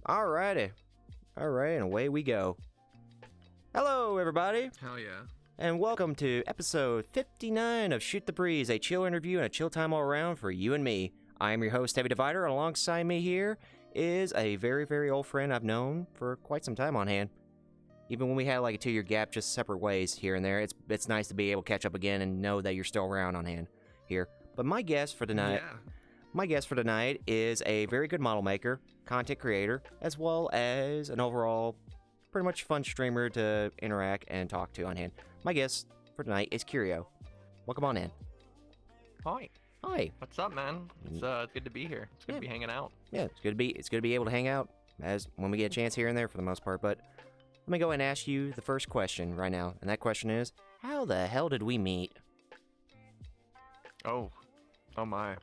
Alrighty. Alright, and away we go. Hello, everybody, Hell yeah. and welcome to episode 59 of Shoot the Breeze, a chill interview and a chill time all around for you and me. I am your host, HeavyDivider, and alongside me here is a very, very old friend I've known for quite some time on hand. Even when we had like a 2-year gap, just separate ways here and there, it's nice to be able to catch up again and know that you're still around on hand here. But my guest for tonight... Yeah. My guest for tonight is a very good model maker, content creator, as well as an overall pretty much fun streamer to interact and talk to on hand. My guest for tonight is Curio. Welcome on in. Hi. Hi. What's up, man? It's good to be here. It's good to be hanging out. Yeah, it's good to be able to hang out as when we get a chance here and there for the most part. But let me go and ask you the first question right now, and that question is, how the hell did we meet? Oh my.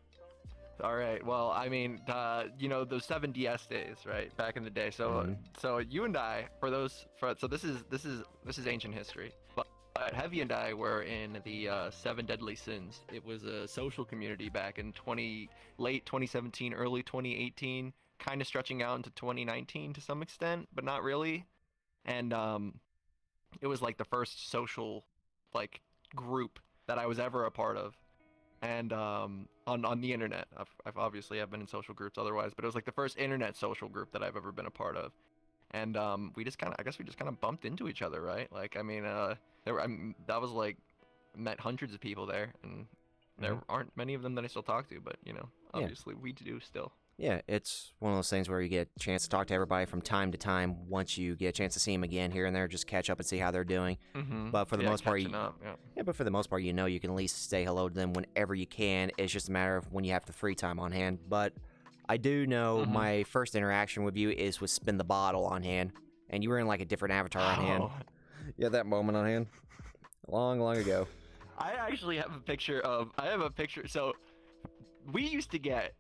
All right. Well, I mean, those 7DS days, right? Back in the day. So, so you and I, so this is ancient history. But Heavy and I were in the 7 Deadly Sins. It was a social community back in late 2017, early 2018, kind of stretching out into 2019 to some extent, but not really. And it was like the first social like group that I was ever a part of. And on the internet, I've been in social groups otherwise, but it was like the first internet social group that I've ever been a part of. And we just kind of bumped into each other, right? Like, I mean, that was like, met hundreds of people there, and there aren't many of them that I still talk to, but obviously we do still. Yeah, it's one of those things where you get a chance to talk to everybody from time to time. Once you get a chance to see them again here and there, just catch up and see how they're doing. But for the most part, but for the most part, you can at least say hello to them whenever you can. It's just a matter of when you have the free time on hand. But I do know my first interaction with you is with Spin the Bottle on hand, and you were in like a different avatar on hand. Yeah, that moment on hand, long ago. I actually have a picture. So we used to get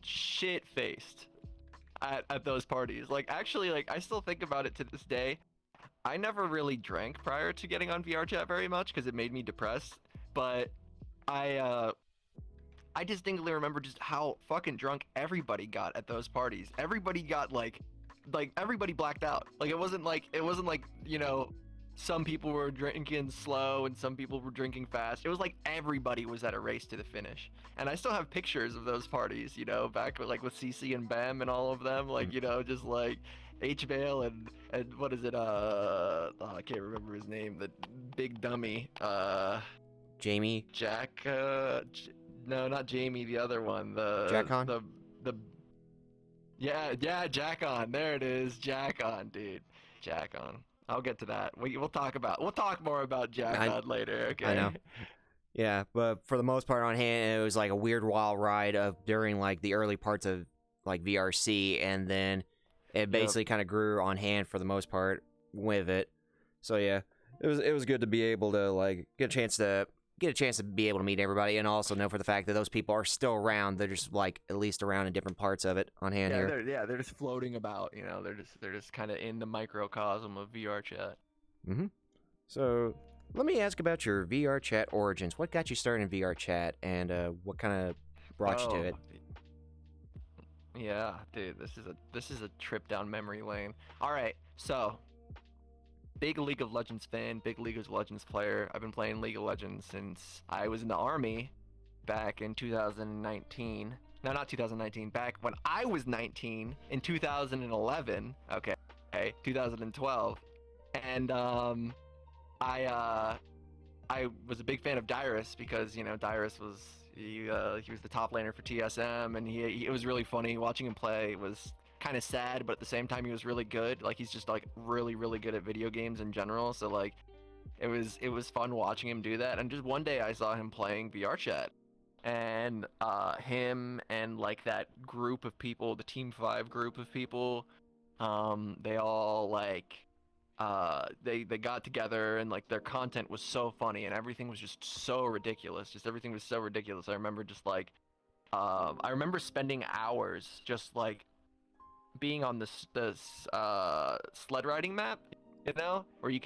shit-faced at those parties. Like, actually, like, I still think about it to this day. I never really drank prior to getting on VRChat very much because it made me depressed, but I distinctly remember just how fucking drunk everybody got at those parties. Everybody got like everybody blacked out. Like, it wasn't like some people were drinking slow and some people were drinking fast. It was like everybody was at a race to the finish. And I still have pictures of those parties, back with CC and Bam and all of them, like, just like H-Vale and what is it? I can't remember his name. The big dummy. Jamie? Jack, no, not Jamie, the other one. Jack-On? Yeah, Jack-On. There it is. Jack-On, dude. Jack-On. I'll get to that. We'll talk more about Jack-On later, okay? I know. Yeah, but for the most part on hand, it was like a weird wild ride during like the early parts of like VRC, and then it basically kind of grew on hand for the most part with it. So yeah, it was good to be able to like get a chance to be able to meet everybody, and also know for the fact that those people are still around. They're just like at least around in different parts of it on hand here. They're just floating about. They're just kind of in the microcosm of VRChat. So let me ask about your VRChat Origins. What got you started in VRChat, and what kind of brought you to it? Yeah, dude, this is a trip down memory lane. All right, so big League of Legends fan, big League of Legends player. I've been playing League of Legends since I was in the army back in 2019. No, not 2019. Back when I was 19 in 2011. Okay, 2012, and I was a big fan of Dyrus because Dyrus was he was the top laner for TSM, and it was really funny watching him play. It was kind of sad, but at the same time he was really good. Like, he's just like really good at video games in general, so like it was fun watching him do that. And just one day I saw him playing VRChat, and him and like that group of people, the Team 5 group of people, they all like they got together, and like their content was so funny, and everything was just so ridiculous. Everything was so ridiculous. I remember just like I remember spending hours just like being on this sled riding map, where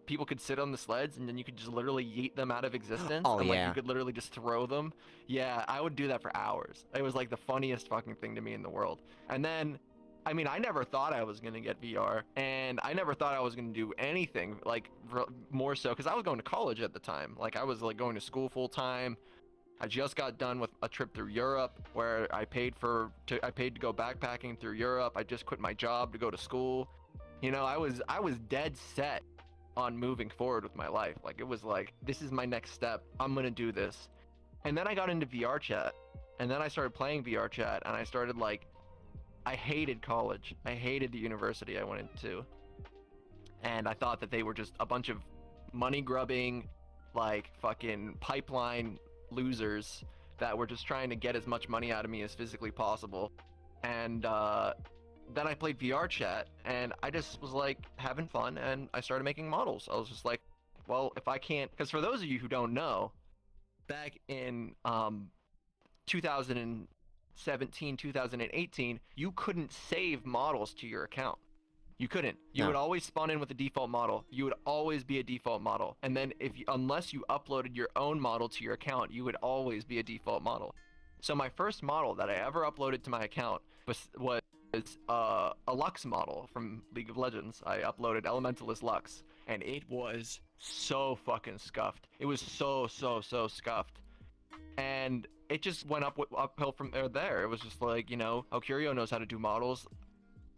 people could sit on the sleds, and then you could just literally yeet them out of existence. Oh, and yeah. You could literally just throw them. Yeah, I would do that for hours. It was like the funniest fucking thing to me in the world. And then I mean, I never thought I was going to get VR, and I never thought I was going to do anything like more so because I was going to college at the time. Like I was like going to school full time. I just got done with a trip through Europe where I paid to go backpacking through Europe. I just quit my job to go to school. You know, I was dead set on moving forward with my life. Like it was like, this is my next step. I'm going to do this. And then I got into VRChat, and then I started playing VRChat, and I started like, I hated college. I hated the university I went into. And I thought that they were just a bunch of money grubbing, like fucking pipeline losers that were just trying to get as much money out of me as physically possible. And then I played VRChat, and I just was like having fun, and I started making models. I was just like, well, if I can't, because for those of you who don't know, back in 2017, 2018, you couldn't save models to your account. You couldn't. You would always spawn in with a default model. You would always be a default model. And then unless you uploaded your own model to your account, you would always be a default model. So my first model that I ever uploaded to my account was a Lux model from League of Legends. I uploaded Elementalist Lux, and it was so fucking scuffed. It was so scuffed. And it just went uphill from there. It was just like, you know, oh, Curio knows how to do models.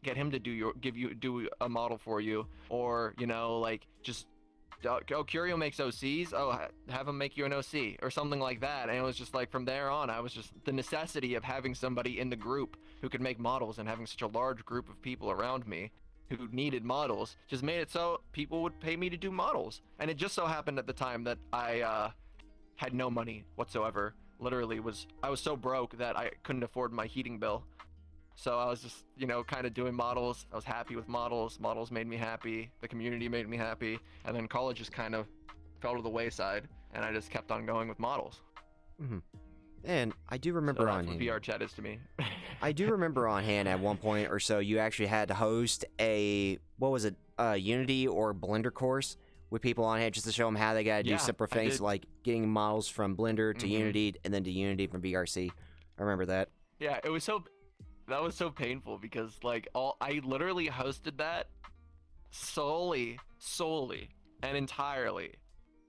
Get him to do a model for you, or you know, like just Curio makes OCs. Oh, have him make you an OC or something like that. And it was just like from there on, I was just the necessity of having somebody in the group who could make models, and having such a large group of people around me who needed models just made it so people would pay me to do models. And it just so happened at the time that I had no money whatsoever. Literally I was so broke that I couldn't afford my heating bill. So I was just, you know, kind of doing models. I was happy with models. Models made me happy. The community made me happy. And then college just kind of fell to the wayside, and I just kept on going with models. Mm-hmm. And I do remember that's what VRChat is to me. I do remember on hand at one point or so, you actually had to host a Unity or Blender course with people on hand just to show them how they got to do simple things like getting models from Blender to Unity, and then to Unity from VRC. I remember that. Yeah, that was so painful because like I literally hosted that solely and entirely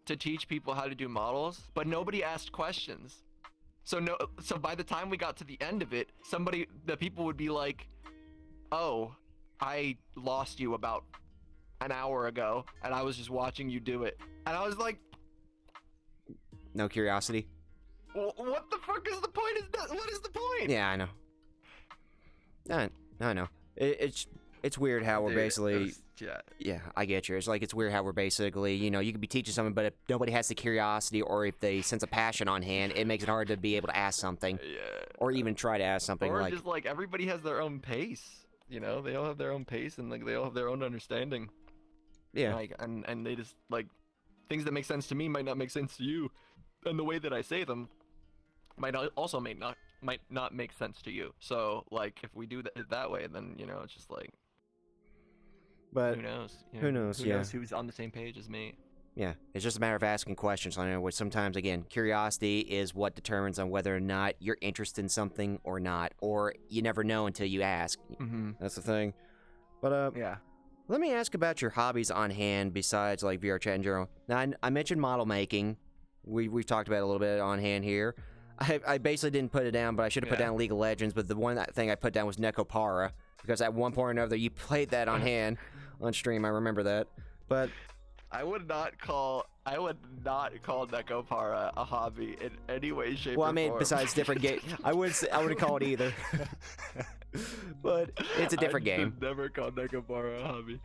to teach people how to do models, but nobody asked questions. So by the time we got to the end of it, the people would be like, "Oh, I lost you about an hour ago, and I was just watching you do it." And I was like, no curiosity. What the fuck is the point? What is the point? Yeah, I know. I know. It's weird how we're basically... Yeah, I get you. It's like, it's weird how we're basically, you know, you could be teaching something, but if nobody has the curiosity or if they sense a passion on hand, it makes it hard to be able to ask something. Yeah. Or even try to ask something. Or just like, everybody has their own pace. You know, they all have their own pace, and like they all have their own understanding. Yeah. Like, and they just, like, things that make sense to me might not make sense to you. And the way that I say them might not make sense to you. So like, if we do that way, then, you know, it's just like, but who knows? You know, who knows? Who knows who's on the same page as me? Yeah, it's just a matter of asking questions. I know, which sometimes, again, curiosity is what determines on whether or not you're interested in something or not, or you never know until you ask. That's the thing. But yeah. Let me ask about your hobbies on hand besides like VRChat in general. Now, I mentioned model making. We've talked about it a little bit on hand here. I basically didn't put it down, but I should have put down League of Legends. But the one thing I put down was Nekopara, because at one point or another you played that on hand on stream. I remember that. But I would not call Nekopara a hobby in any way, shape, or form. Well, I mean, besides different game, I wouldn't call it either. But it's a different game. Never called Nekopara a hobby.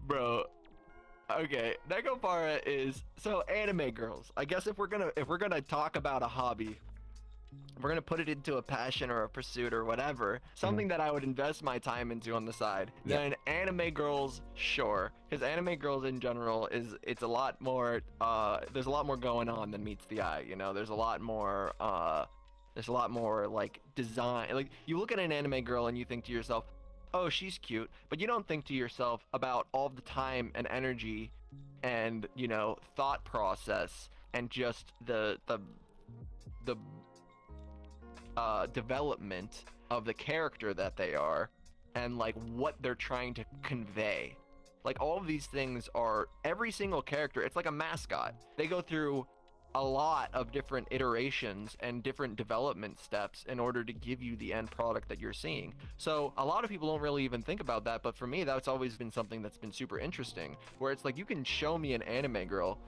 Bro. Okay, Nekopara is anime girls. I guess if we're gonna talk about a hobby, we're gonna put it into a passion or a pursuit or whatever, something that I would invest my time into on the side. Then anime girls, sure, because anime girls in general it's a lot more. There's a lot more going on than meets the eye. You know, there's a lot more. There's a lot more like design. Like, you look at an anime girl and you think to yourself, oh, she's cute, but you don't think to yourself about all the time and energy and, you know, thought process and just the development of the character that they are and like what they're trying to convey. Like all of these things are, every single character, it's like a mascot. They go through a lot of different iterations and different development steps in order to give you the end product that you're seeing. So a lot of people don't really even think about that, but for me, that's always been something that's been super interesting, where it's like you can show me an anime girl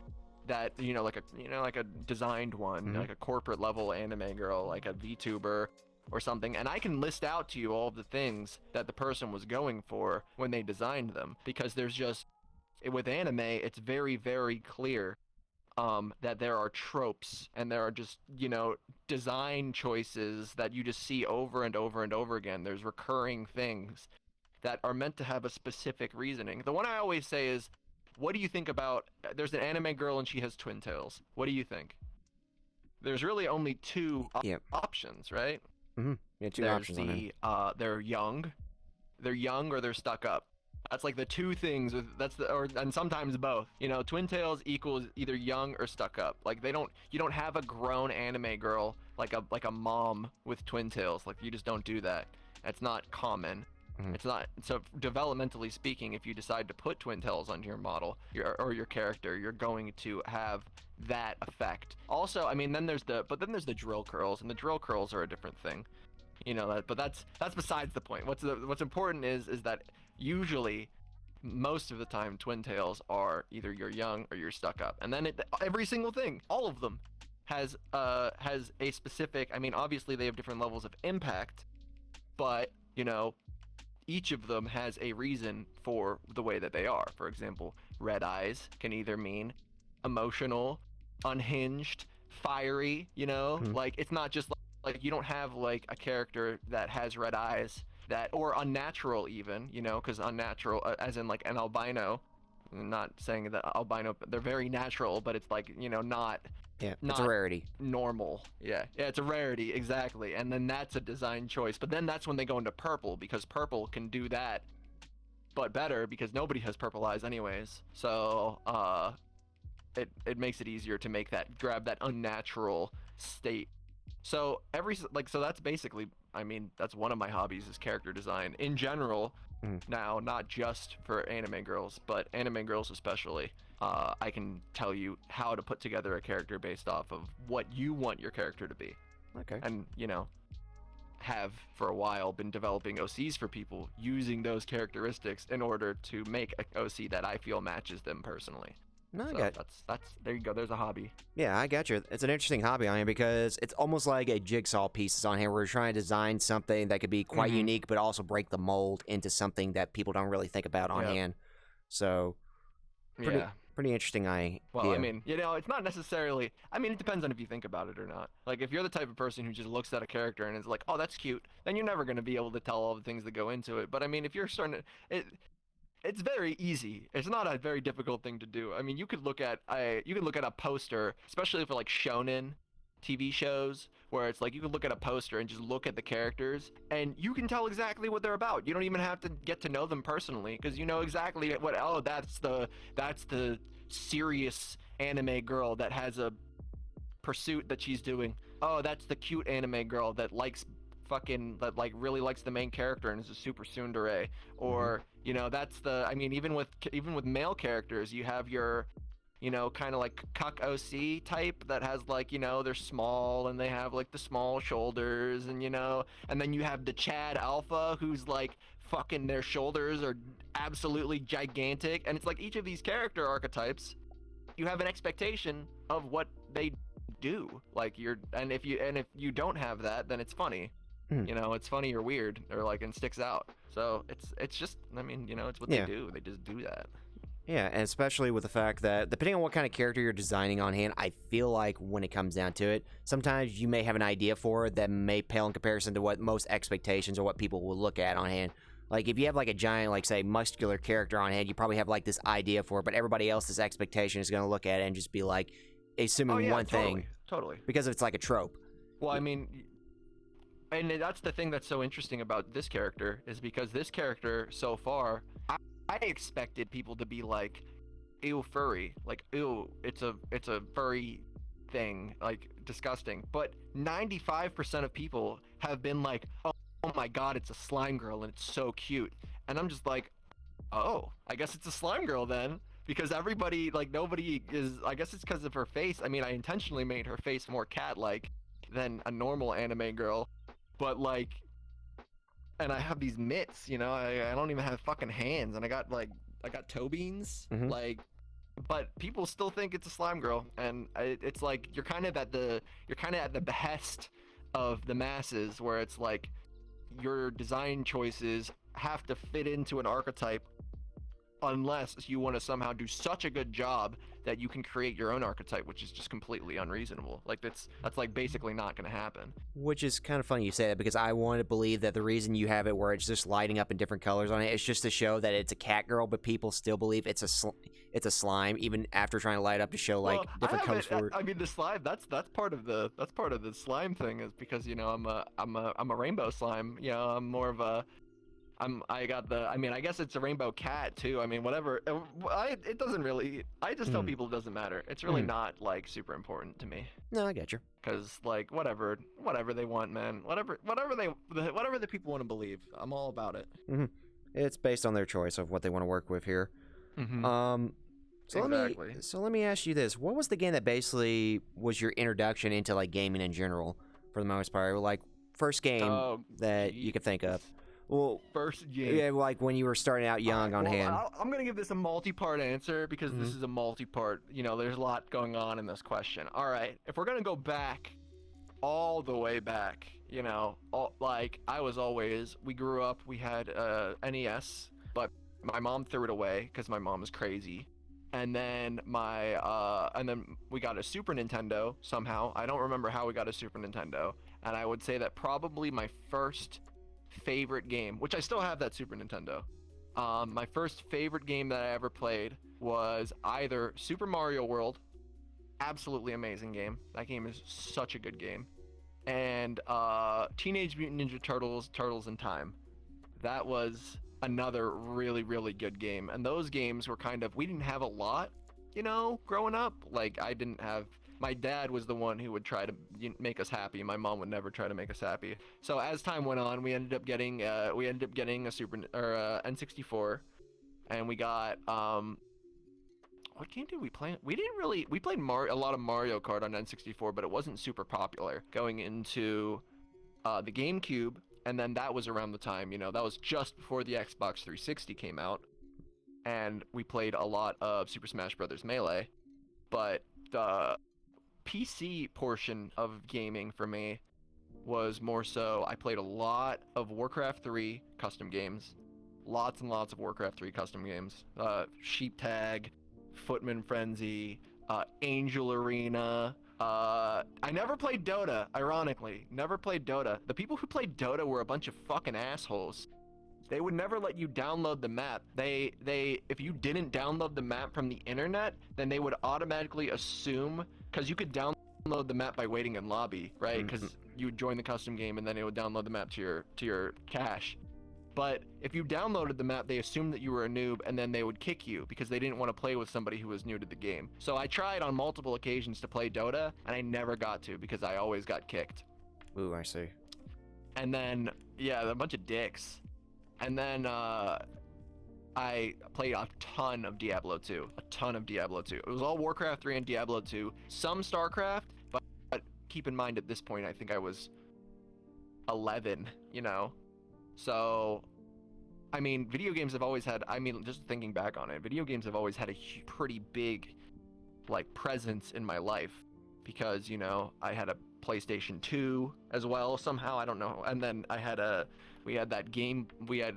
that, like a designed one, like a corporate level anime girl, like a VTuber or something, and I can list out to you all of the things that the person was going for when they designed them, because there's just, with anime, it's very, very clear that there are tropes and there are just, design choices that you just see over and over and over again. There's recurring things that are meant to have a specific reasoning. The one I always say is, what do you think about, there's an anime girl and she has twin tails. What do you think? There's really only two options, right? Yeah, two options on that. They're young or they're stuck up. That's like the two things. And sometimes both. Twin tails equals either young or stuck up. Like you don't have a grown anime girl like a mom with twin tails. Like you just don't do that. That's not common. It's not. So developmentally speaking, if you decide to put twin tails onto your model or your character, you're going to have that effect. Also, then there's the drill curls, and the drill curls are a different thing. But that's besides the point. What's important is that usually, most of the time, twin tails are either you're young or you're stuck up, and then every single thing, all of them, has a specific. Obviously they have different levels of impact, but each of them has a reason for the way that they are. For example, red eyes can either mean emotional, unhinged, fiery. Like it's not just like you don't have like a character that has red eyes or unnatural even, because unnatural as in like an albino. I'm not saying that albino, they're very natural, but it's like, not. Yeah, it's a rarity. Normal. Yeah, it's a rarity, exactly. And then that's a design choice. But then that's when they go into purple, because purple can do that, but better, because nobody has purple eyes anyways. So it makes it easier to grab that unnatural state. So so that's basically, that's one of my hobbies is character design in general. Now, not just for anime girls, but anime girls especially. I can tell you how to put together a character based off of what you want your character to be. Okay. And, have for a while been developing OCs for people using those characteristics in order to make an OC that I feel matches them personally. No, so that's there you go. There's a hobby. Yeah, I got you. It's an interesting hobby on here because it's almost like a jigsaw pieces on here. We're trying to design something that could be quite unique, but also break the mold into something that people don't really think about on hand. So, pretty interesting idea. Well, it's not necessarily. it depends on if you think about it or not. Like, if you're the type of person who just looks at a character and is like, "Oh, that's cute," then you're never going to be able to tell all the things that go into it. But if you're starting to, it's very easy. It's not a very difficult thing to do. You could look at a poster, especially for like shonen TV shows, where it's like you could look at a poster and just look at the characters, and you can tell exactly what they're about. You don't even have to get to know them personally, because you know exactly what. Oh, that's the serious anime girl that has a pursuit that she's doing. Oh, that's the cute anime girl that really likes the main character and is a super tsundere. Or that's the even with male characters, you have your kind of like cuck OC type that has like they're small and they have like the small shoulders, and and then you have the Chad alpha who's like fucking their shoulders are absolutely gigantic. And it's like each of these character archetypes, you have an expectation of what they do. Like and if you don't have that, then it's funny. It's funny or weird or like and sticks out. So it's just it's what they do. They just do that. Yeah, and especially with the fact that depending on what kind of character you're designing on hand, I feel like when it comes down to it, sometimes you may have an idea for it that may pale in comparison to what most expectations or what people will look at on hand. Like, if you have like a giant, like say, muscular character on hand, you probably have like this idea for it, but everybody else's expectation is going to look at it and just be like, assuming one thing. Totally. Because it's like a trope. Well, and that's the thing that's so interesting about this character, is because this character so far, I expected people to be like, ew, furry, like, ew, it's a furry thing, like disgusting. But 95% of people have been like, oh my god, it's a slime girl and it's so cute. And I'm just like, oh, I guess it's a slime girl then. Because everybody, like, nobody is, I guess it's because of her face. I mean, I intentionally made her face more cat-like than a normal anime girl. But, like, and I have these mitts, you know, I don't even have fucking hands. And I got toe beans. Mm-hmm. Like, but people still think it's a slime girl. And it's like, you're kind of at the behest of the masses, where it's like, your design choices have to fit into an archetype, unless you want to somehow do such a good job that you can create your own archetype, which is just completely unreasonable. Like that's like basically not going to happen. Which is kind of funny you say that, because I want to believe that the reason you have it where it's just lighting up in different colors on it, it's just to show that it's a cat girl, but people still believe it's a slime, even after trying to light up to show like different colors for it. I mean, the slime, that's part of the slime thing, is because, you know, I'm a rainbow slime. You know, I'm more of a I guess it's a rainbow cat too. I mean, whatever. It doesn't really. I just tell people it doesn't matter. It's really not like super important to me. No, I get you. Cause like whatever they want, man. Whatever the people want to believe, I'm all about it. Mm-hmm. It's based on their choice of what they want to work with here. Mm-hmm. So exactly. Let me ask you this: what was the game that basically was your introduction into like gaming in general, for the most part? Like first game that you could think of. Well, first game. Yeah, like when you were starting out young on hand. I'm gonna give this a multi-part answer, because this is a multi-part. You know, there's a lot going on in this question. All right, if we're gonna go back, all the way back, you know, we grew up. We had NES, but my mom threw it away because my mom is crazy. And then we got a Super Nintendo somehow. I don't remember how we got a Super Nintendo. And I would say that probably my first favorite game, which I still have that Super Nintendo. My first favorite game that I ever played was either Super Mario World, absolutely amazing game. That game is such a good game. And Teenage Mutant Ninja Turtles, Turtles in Time. That was another really, really good game. And those games were we didn't have a lot, you know, growing up. Like, my dad was the one who would try to make us happy. My mom would never try to make us happy. So as time went on, we ended up getting a N64, and we got what game did we play? We played a lot of Mario Kart on N64, but it wasn't super popular. Going into the GameCube, and then that was around the time, you know, that was just before the Xbox 360 came out, and we played a lot of Super Smash Bros. Melee. But the PC portion of gaming for me was more so, I played a lot of Warcraft 3 custom games. Lots and lots of Warcraft 3 custom games. Sheep Tag, Footman Frenzy, Angel Arena. I never played Dota, ironically. Never played Dota. The people who played Dota were a bunch of fucking assholes. They would never let you download the map. If you didn't download the map from the internet, then they would automatically assume, because you could download the map by waiting in lobby, right? Because you would join the custom game and then it would download the map to your cache. But if you downloaded the map, they assumed that you were a noob, and then they would kick you because they didn't want to play with somebody who was new to the game. So I tried on multiple occasions to play Dota, and I never got to because I always got kicked. Ooh, I see. And then, yeah, a bunch of dicks. And then I played a ton of Diablo 2. It was all Warcraft 3 and Diablo 2. Some StarCraft, but keep in mind at this point, I think I was 11, you know? So, I mean, video games have always had, just thinking back on it, video games have always had a pretty big, like, presence in my life. Because, you know, I had a PlayStation 2 as well, somehow, I don't know. And then we had Game Boys,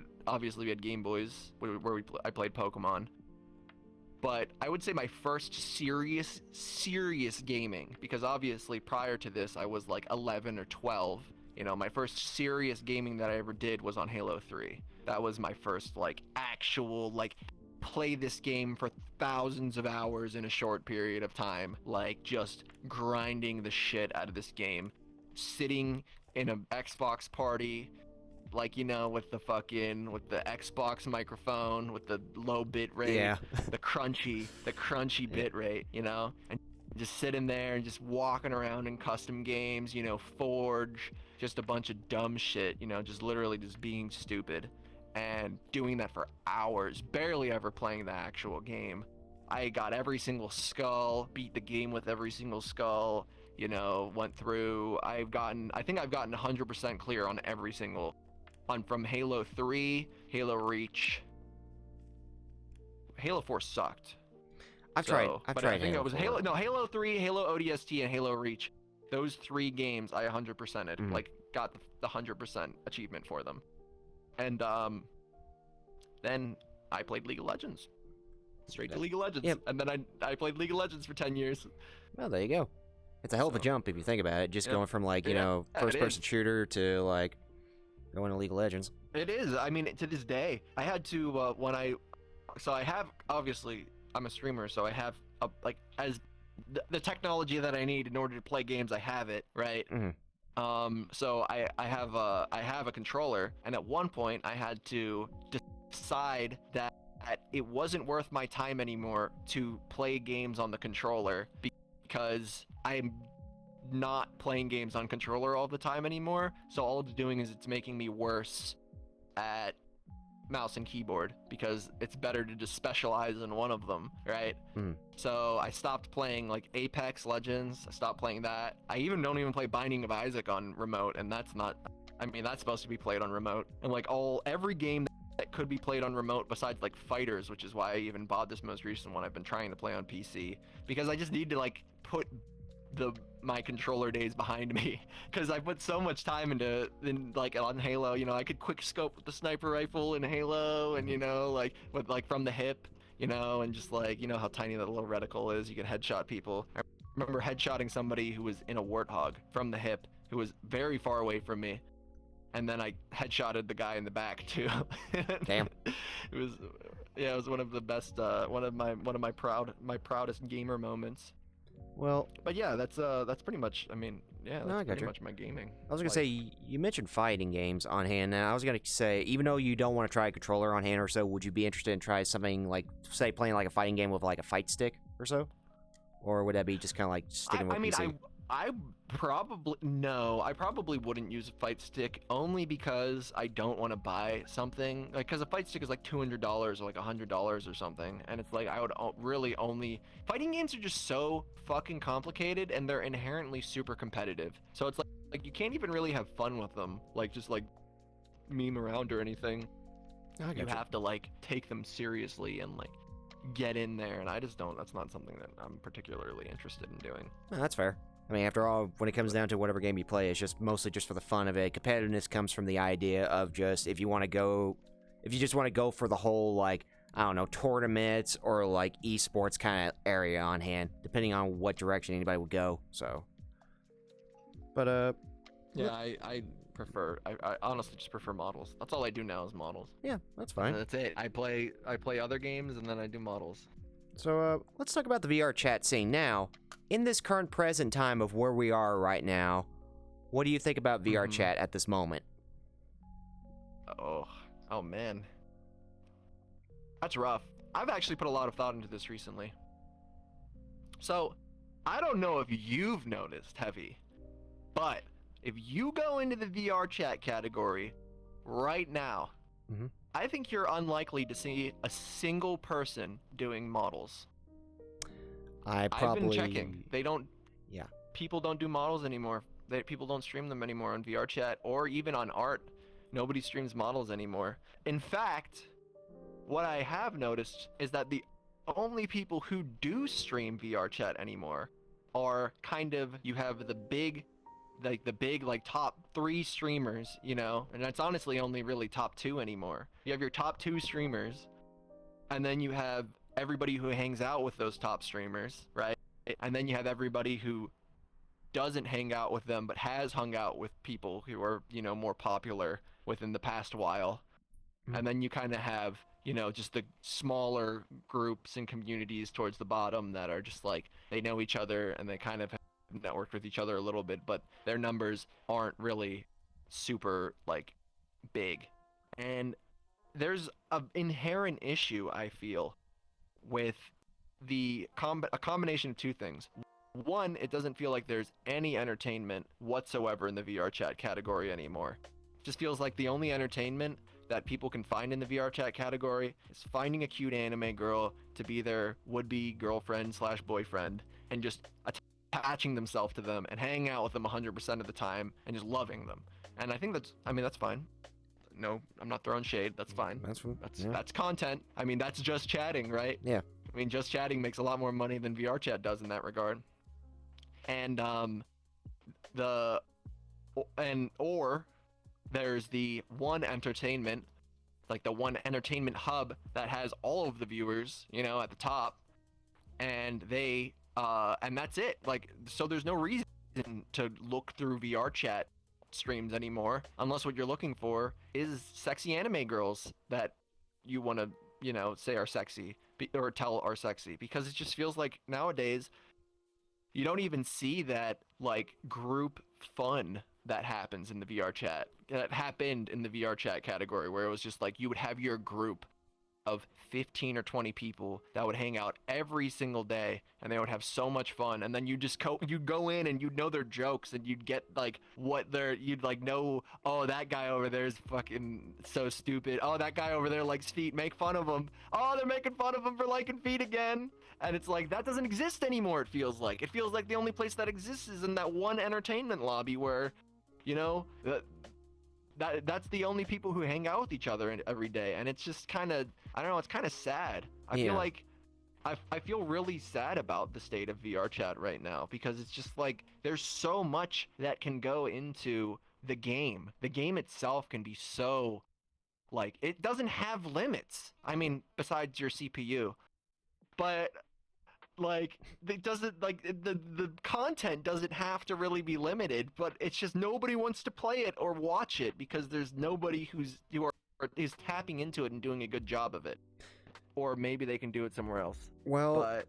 where I played Pokemon. But I would say my first serious gaming, because obviously prior to this, I was like 11 or 12. You know, my first serious gaming that I ever did was on Halo 3. That was my first, like, actual, like, play this game for thousands of hours in a short period of time. Like, just grinding the shit out of this game. Sitting in an Xbox party, like, you know, with the Xbox microphone, with the low bit rate, yeah. the crunchy bit rate, you know? And just sitting there and just walking around in custom games, you know, Forge, just a bunch of dumb shit, you know, just literally just being stupid and doing that for hours, barely ever playing the actual game. I got every single skull, beat the game with every single skull, you know, went through. I think I've gotten 100% clear on every single, from Halo 3, Halo Reach. Halo 4 sucked. I've tried. I think it was Halo 3, Halo ODST, and Halo Reach. Those 3 games I 100%ed, like got the 100% achievement for them. And then I played League of Legends. Straight to League of Legends. Yep. And then I played League of Legends for 10 years. Well, there you go. It's a hell of a jump if you think about it. Just going from like, you know, first-person shooter to like going to League of Legends. It is. I mean, to this day, I had to I have, obviously, I'm a streamer, so I have the technology that I need in order to play games. I have it, right? So I have a controller, and at one point I had to decide that it wasn't worth my time anymore to play games on the controller, because I'm not playing games on controller all the time anymore. So all it's doing is it's making me worse at mouse and keyboard, because it's better to just specialize in one of them, right? So I stopped playing like Apex Legends. I stopped playing that. I don't even play Binding of Isaac on remote, and that's supposed to be played on remote. And like every game that could be played on remote besides like Fighters, which is why I even bought this most recent one I've been trying to play on PC, because I just need to like put my controller days behind me, because I put so much time on Halo. You know, I could quick scope with the sniper rifle in Halo, and you know, like with like from the hip, you know, and just like, you know how tiny that little reticle is, you can headshot people. I remember headshotting somebody who was in a Warthog from the hip, who was very far away from me, and then I headshotted the guy in the back too. Damn. It was one of the best, one of my proudest gamer moments. Well, but yeah, that's pretty much. I mean, yeah, that's pretty much my gaming. I was gonna say, you mentioned fighting games on hand. Now I was gonna say, even though you don't want to try a controller on hand or so, would you be interested in trying something like, say, playing like a fighting game with like a fight stick or so, or would that be just kind of like sticking with PC? I probably wouldn't use a fight stick, only because I don't want to buy something like, because a fight stick is like $200 or like $100 or something, and it's like I would really only. Fighting games are just so fucking complicated, and they're inherently super competitive. So it's like you can't even really have fun with them, like just like meme around or anything. You have to like take them seriously and like get in there, and I just don't. That's not something that I'm particularly interested in doing. No, that's fair. I mean, after all, when it comes down to whatever game you play, it's just mostly just for the fun of it. Competitiveness comes from the idea of just, if you just want to go for the whole, like, I don't know, tournaments or like esports kind of area on hand, depending on what direction anybody would go. So, but yeah, I honestly just prefer models. That's all I do now is models. Yeah, that's fine. And that's it. I play other games, and then I do models. So let's talk about the VRChat scene now. In this current present time of where we are right now, what do you think about VRChat at this moment? Oh man, that's rough. I've actually put a lot of thought into this recently. So, I don't know if you've noticed, Heavy, but if you go into the VRChat category right now, I think you're unlikely to see a single person doing models. I've been checking. They don't. Yeah. People don't do models anymore. People don't stream them anymore on VRChat or even on art. Nobody streams models anymore. In fact, what I have noticed is that the only people who do stream VRChat anymore are kind of, you have the big top 3 streamers, you know, and that's honestly only really top 2 anymore. You have your top 2 streamers, and then you have everybody who hangs out with those top streamers, right? And then you have everybody who doesn't hang out with them but has hung out with people who are, you know, more popular within the past while. And then you kind of have, you know, just the smaller groups and communities towards the bottom that are just like, they know each other and they kind of have networked with each other a little bit, but their numbers aren't really super like big. And there's an inherent issue, I feel, with a combination of 2 things. one, it doesn't feel like there's any entertainment whatsoever in the VRChat category anymore. It just feels like the only entertainment that people can find in the VRChat category is finding a cute anime girl to be their would-be girlfriend slash boyfriend and just attaching themselves to them and hanging out with them 100% of the time and just loving them. And I think that's fine. No, I'm not throwing shade. That's fine. That's content. I mean, that's just chatting, right? Yeah. I mean, just chatting makes a lot more money than VRChat does in that regard. And or there's the one entertainment, like the one entertainment hub that has all of the viewers, at the top, and they and that's it. Like, so there's no reason to look through VRChat streams anymore unless what you're looking for is sexy anime girls that you want to, say are sexy or tell are sexy, because it just feels like nowadays you don't even see that like group fun that happens in the VRChat, that happened in the VRChat category, where it was just like you would have your group of 15 or 20 people that would hang out every single day, and they would have so much fun. And then you'd go in and you'd know their jokes, and you'd get like you'd like know, oh, that guy over there is fucking so stupid. Oh, that guy over there likes feet, make fun of him. Oh, they're making fun of him for liking feet again. And it's like, that doesn't exist anymore. It feels like the only place that exists is in that one entertainment lobby where, that's the only people who hang out with each other every day. And it's just kind of, I don't know, it's kind of sad. I feel like I feel really sad about the state of VRChat right now, because it's just like there's so much that can go into the game. The game itself can be so, like, it doesn't have limits. I mean, besides your CPU. But like, it doesn't, like, the content doesn't have to really be limited, but it's just nobody wants to play it or watch it because there's nobody who's tapping into it and doing a good job of it. Or maybe they can do it somewhere else. Well,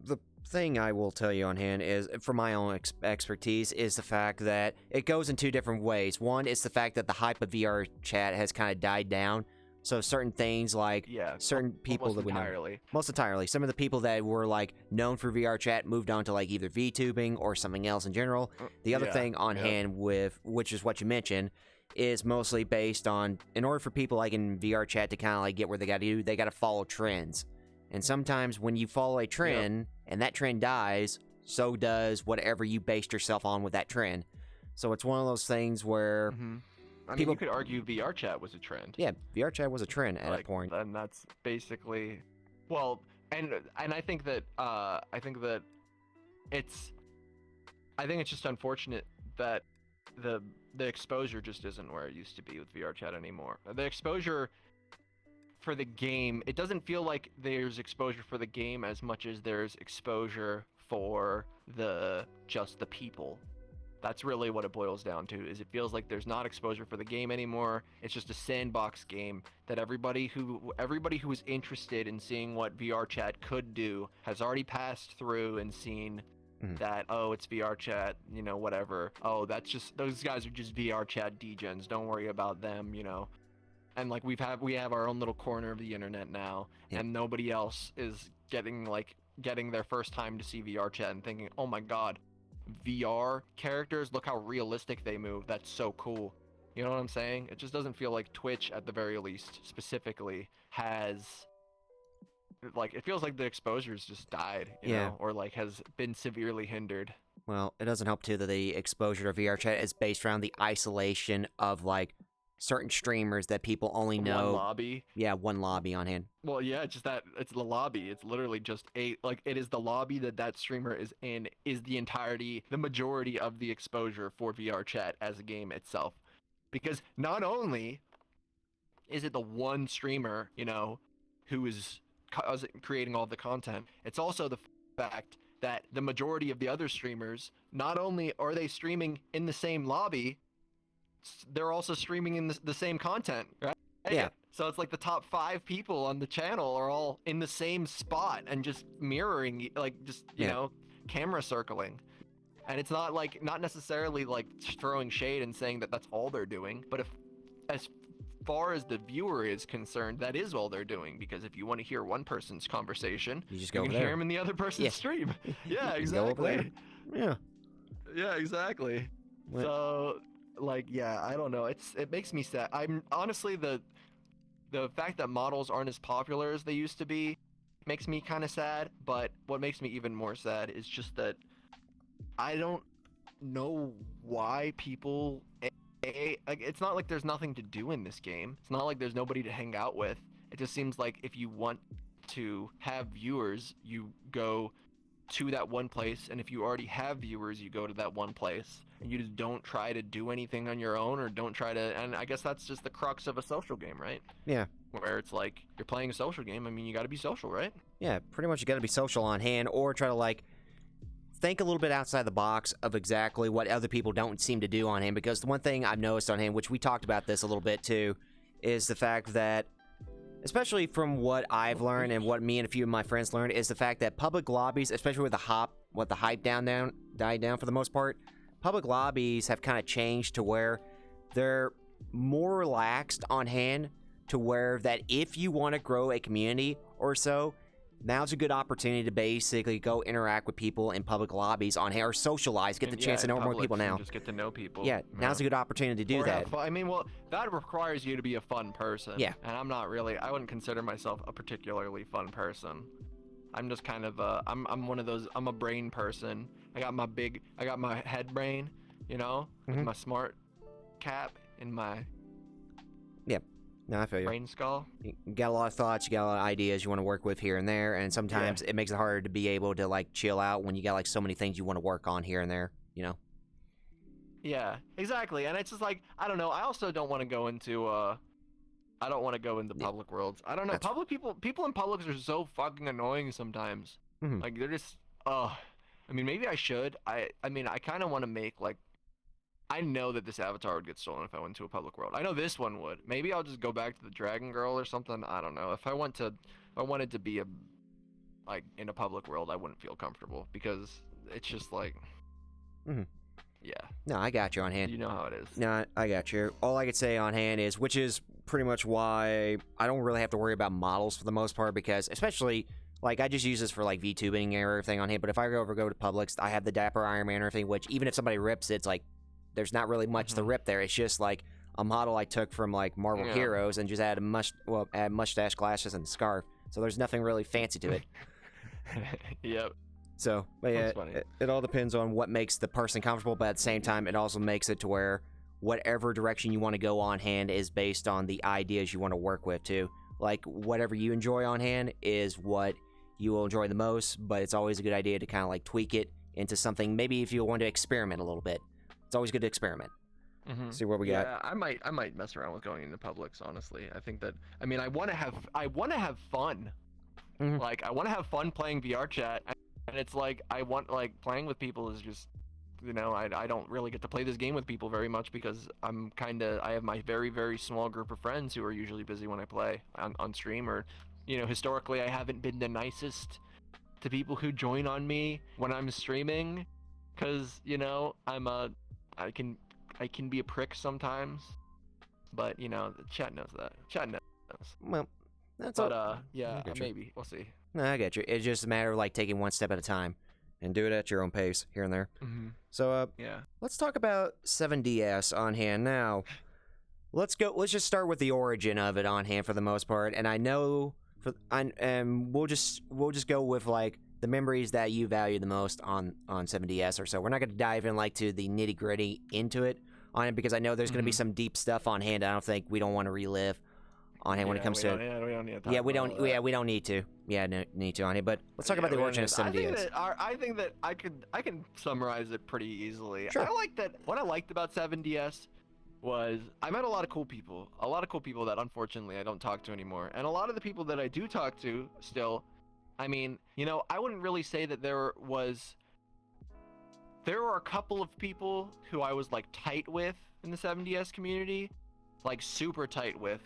the thing I will tell you on hand is, from my own expertise, is the fact that it goes in two different ways. One is the fact that the hype of VRChat has kind of died down. So certain things, like certain people that we know, most entirely, some of the people that were like known for VRChat moved on to like either VTubing or something else in general. The other thing on hand with, which is what you mentioned, is mostly based on, in order for people like in VRChat to kind of like get where they got to do, they got to follow trends. And sometimes when you follow a trend and that trend dies, so does whatever you based yourself on with that trend. So it's one of those things where I mean, you could argue VRChat was a trend. Yeah, VRChat was a trend at a point. And that's basically, well, and I think that it's just unfortunate that the exposure just isn't where it used to be with VRChat anymore. The exposure for the game, it doesn't feel like there's exposure for the game as much as there's exposure for just the people. That's really what it boils down to, is it feels like there's not exposure for the game anymore. It's just a sandbox game that everybody who is interested in seeing what VRChat could do has already passed through and seen that, oh, it's VRChat, whatever. Oh, that's just, those guys are just VRChat degens. Don't worry about them, And like we have our own little corner of the internet now, and nobody else is getting their first time to see VRChat and thinking, oh my god, VR characters, look how realistic they move, that's so cool. You know what I'm saying? It just doesn't feel like Twitch, at the very least, specifically, has, like, it feels like the exposure's just died, you know, or like has been severely hindered. Well, it doesn't help too that the exposure to VRChat is based around the isolation of like certain streamers that people only know. One lobby. Yeah, one lobby on hand. Well, yeah, it's just that it's the lobby. It's literally just it is the lobby that streamer is in, is the majority of the exposure for VRChat as a game itself. Because not only is it the one streamer, who is creating all the content, it's also the fact that the majority of the other streamers, not only are they streaming in the same lobby, they're also streaming in the same content, right? Yeah. So it's like the top 5 people on the channel are all in the same spot and just mirroring, like, just, camera circling. And it's not necessarily like throwing shade and saying that that's all they're doing, but if as far as the viewer is concerned, that is all they're doing, because if you want to hear one person's conversation, you just go can over there. hear him in the other person's stream. Yeah, exactly. Go over there. Yeah. Yeah, exactly. What? So, like, yeah, I don't know. It makes me sad. I'm honestly the fact that models aren't as popular as they used to be makes me kind of sad. But what makes me even more sad is just that I don't know why people. Like, it's not like there's nothing to do in this game. It's not like there's nobody to hang out with. It just seems like if you want to have viewers, you go to that one place, and if you already have viewers, you go to that one place, and you just don't try to do anything on your own, or don't try to. And I guess that's just the crux of a social game, right? Yeah. Where it's like, you're playing a social game, I mean, you got to be social, right? Yeah, pretty much you got to be social on hand, or try to, like, think a little bit outside the box of exactly what other people don't seem to do on hand. Because the one thing I've noticed on hand, which we talked about this a little bit too, is the fact that, especially from what I've learned and what me and a few of my friends learned, is the fact that public lobbies, especially with the hype died down for the most part, public lobbies have kind of changed to where they're more relaxed on hand, to where that if you want to grow a community or so, now's a good opportunity to basically go interact with people in public lobbies on hand, or socialize, get the chance to know more people now. Just get to know people. Yeah, now's a good opportunity to do that. I mean, well, that requires you to be a fun person. Yeah. And I'm not really, I wouldn't consider myself a particularly fun person. I'm just kind of I'm one of those, I'm a brain person. I got my head brain, you know, with my smart cap and my No, I feel you. Brain skull. You got a lot of thoughts, you got a lot of ideas you want to work with here and there, and sometimes it makes it harder to be able to, like, chill out when you got, like, so many things you want to work on here and there, you know? Yeah, exactly. And it's just like, I don't know, I also don't want to go into public worlds. I don't know. People in publics are so fucking annoying sometimes. Like, they're just I mean, maybe I should. I mean, I kind of want to make, like, I know that this avatar would get stolen if I went to a public world. I know this one would. Maybe I'll just go back to the Dragon Girl or something. I don't know. If I wanted to be in a public world, I wouldn't feel comfortable, because it's just like, yeah. No, I got you on hand. You know how it is. No, I got you. All I could say on hand is, which is pretty much why I don't really have to worry about models for the most part, because especially, like, I just use this for, like, VTubing and everything on hand, but if I go to Publix, I have the Dapper Iron Man or anything, which even if somebody rips it, it's like, there's not really much to rip there. It's just like a model I took from, like, Marvel Heroes and just add mustache, glasses, and a scarf. So there's nothing really fancy to it. Yep. So, but yeah, it all depends on what makes the person comfortable, but at the same time, it also makes it to where whatever direction you want to go on hand is based on the ideas you want to work with too. Like, whatever you enjoy on hand is what you will enjoy the most, but it's always a good idea to kind of, like, tweak it into something. Maybe if you want to experiment a little bit. It's always good to experiment. See what we got. Yeah, I might mess around with going into Publix, honestly. I think that, I mean, I want to have fun. Like, I want to have fun playing VRChat, and it's like, I want, like, playing with people is just, you know, I don't really get to play this game with people very much, because I have my very, very small group of friends who are usually busy when I play on stream, or, you know, historically I haven't been the nicest to people who join on me when I'm streaming, because, you know, I can be a prick sometimes, but, you know, the chat knows that. Chat knows. Well, that's all. Yeah, maybe. We'll see. No, I get you. It's just a matter of, like, taking one step at a time and do it at your own pace here and there. So, yeah. Let's talk about 7DS on hand now. Let's just start with the origin of it on hand for the most part. And I know, we'll just go with, like, the memories that you value the most on 7DS or so. We're not going to dive in, like, to the nitty gritty into it on it, because I know there's going to be some deep stuff on hand. I don't think we don't want to relive on hand when it comes to. We don't need to. Yeah, no need to on it. But let's talk about the origin of 7DS. I think that I can summarize it pretty easily. Sure. I like that. What I liked about 7DS was I met a lot of cool people. A lot of cool people that unfortunately I don't talk to anymore. And a lot of the people that I do talk to still, I mean, you know, I wouldn't really say that there were a couple of people who I was, like, tight with in the 7DS community, like, super tight with,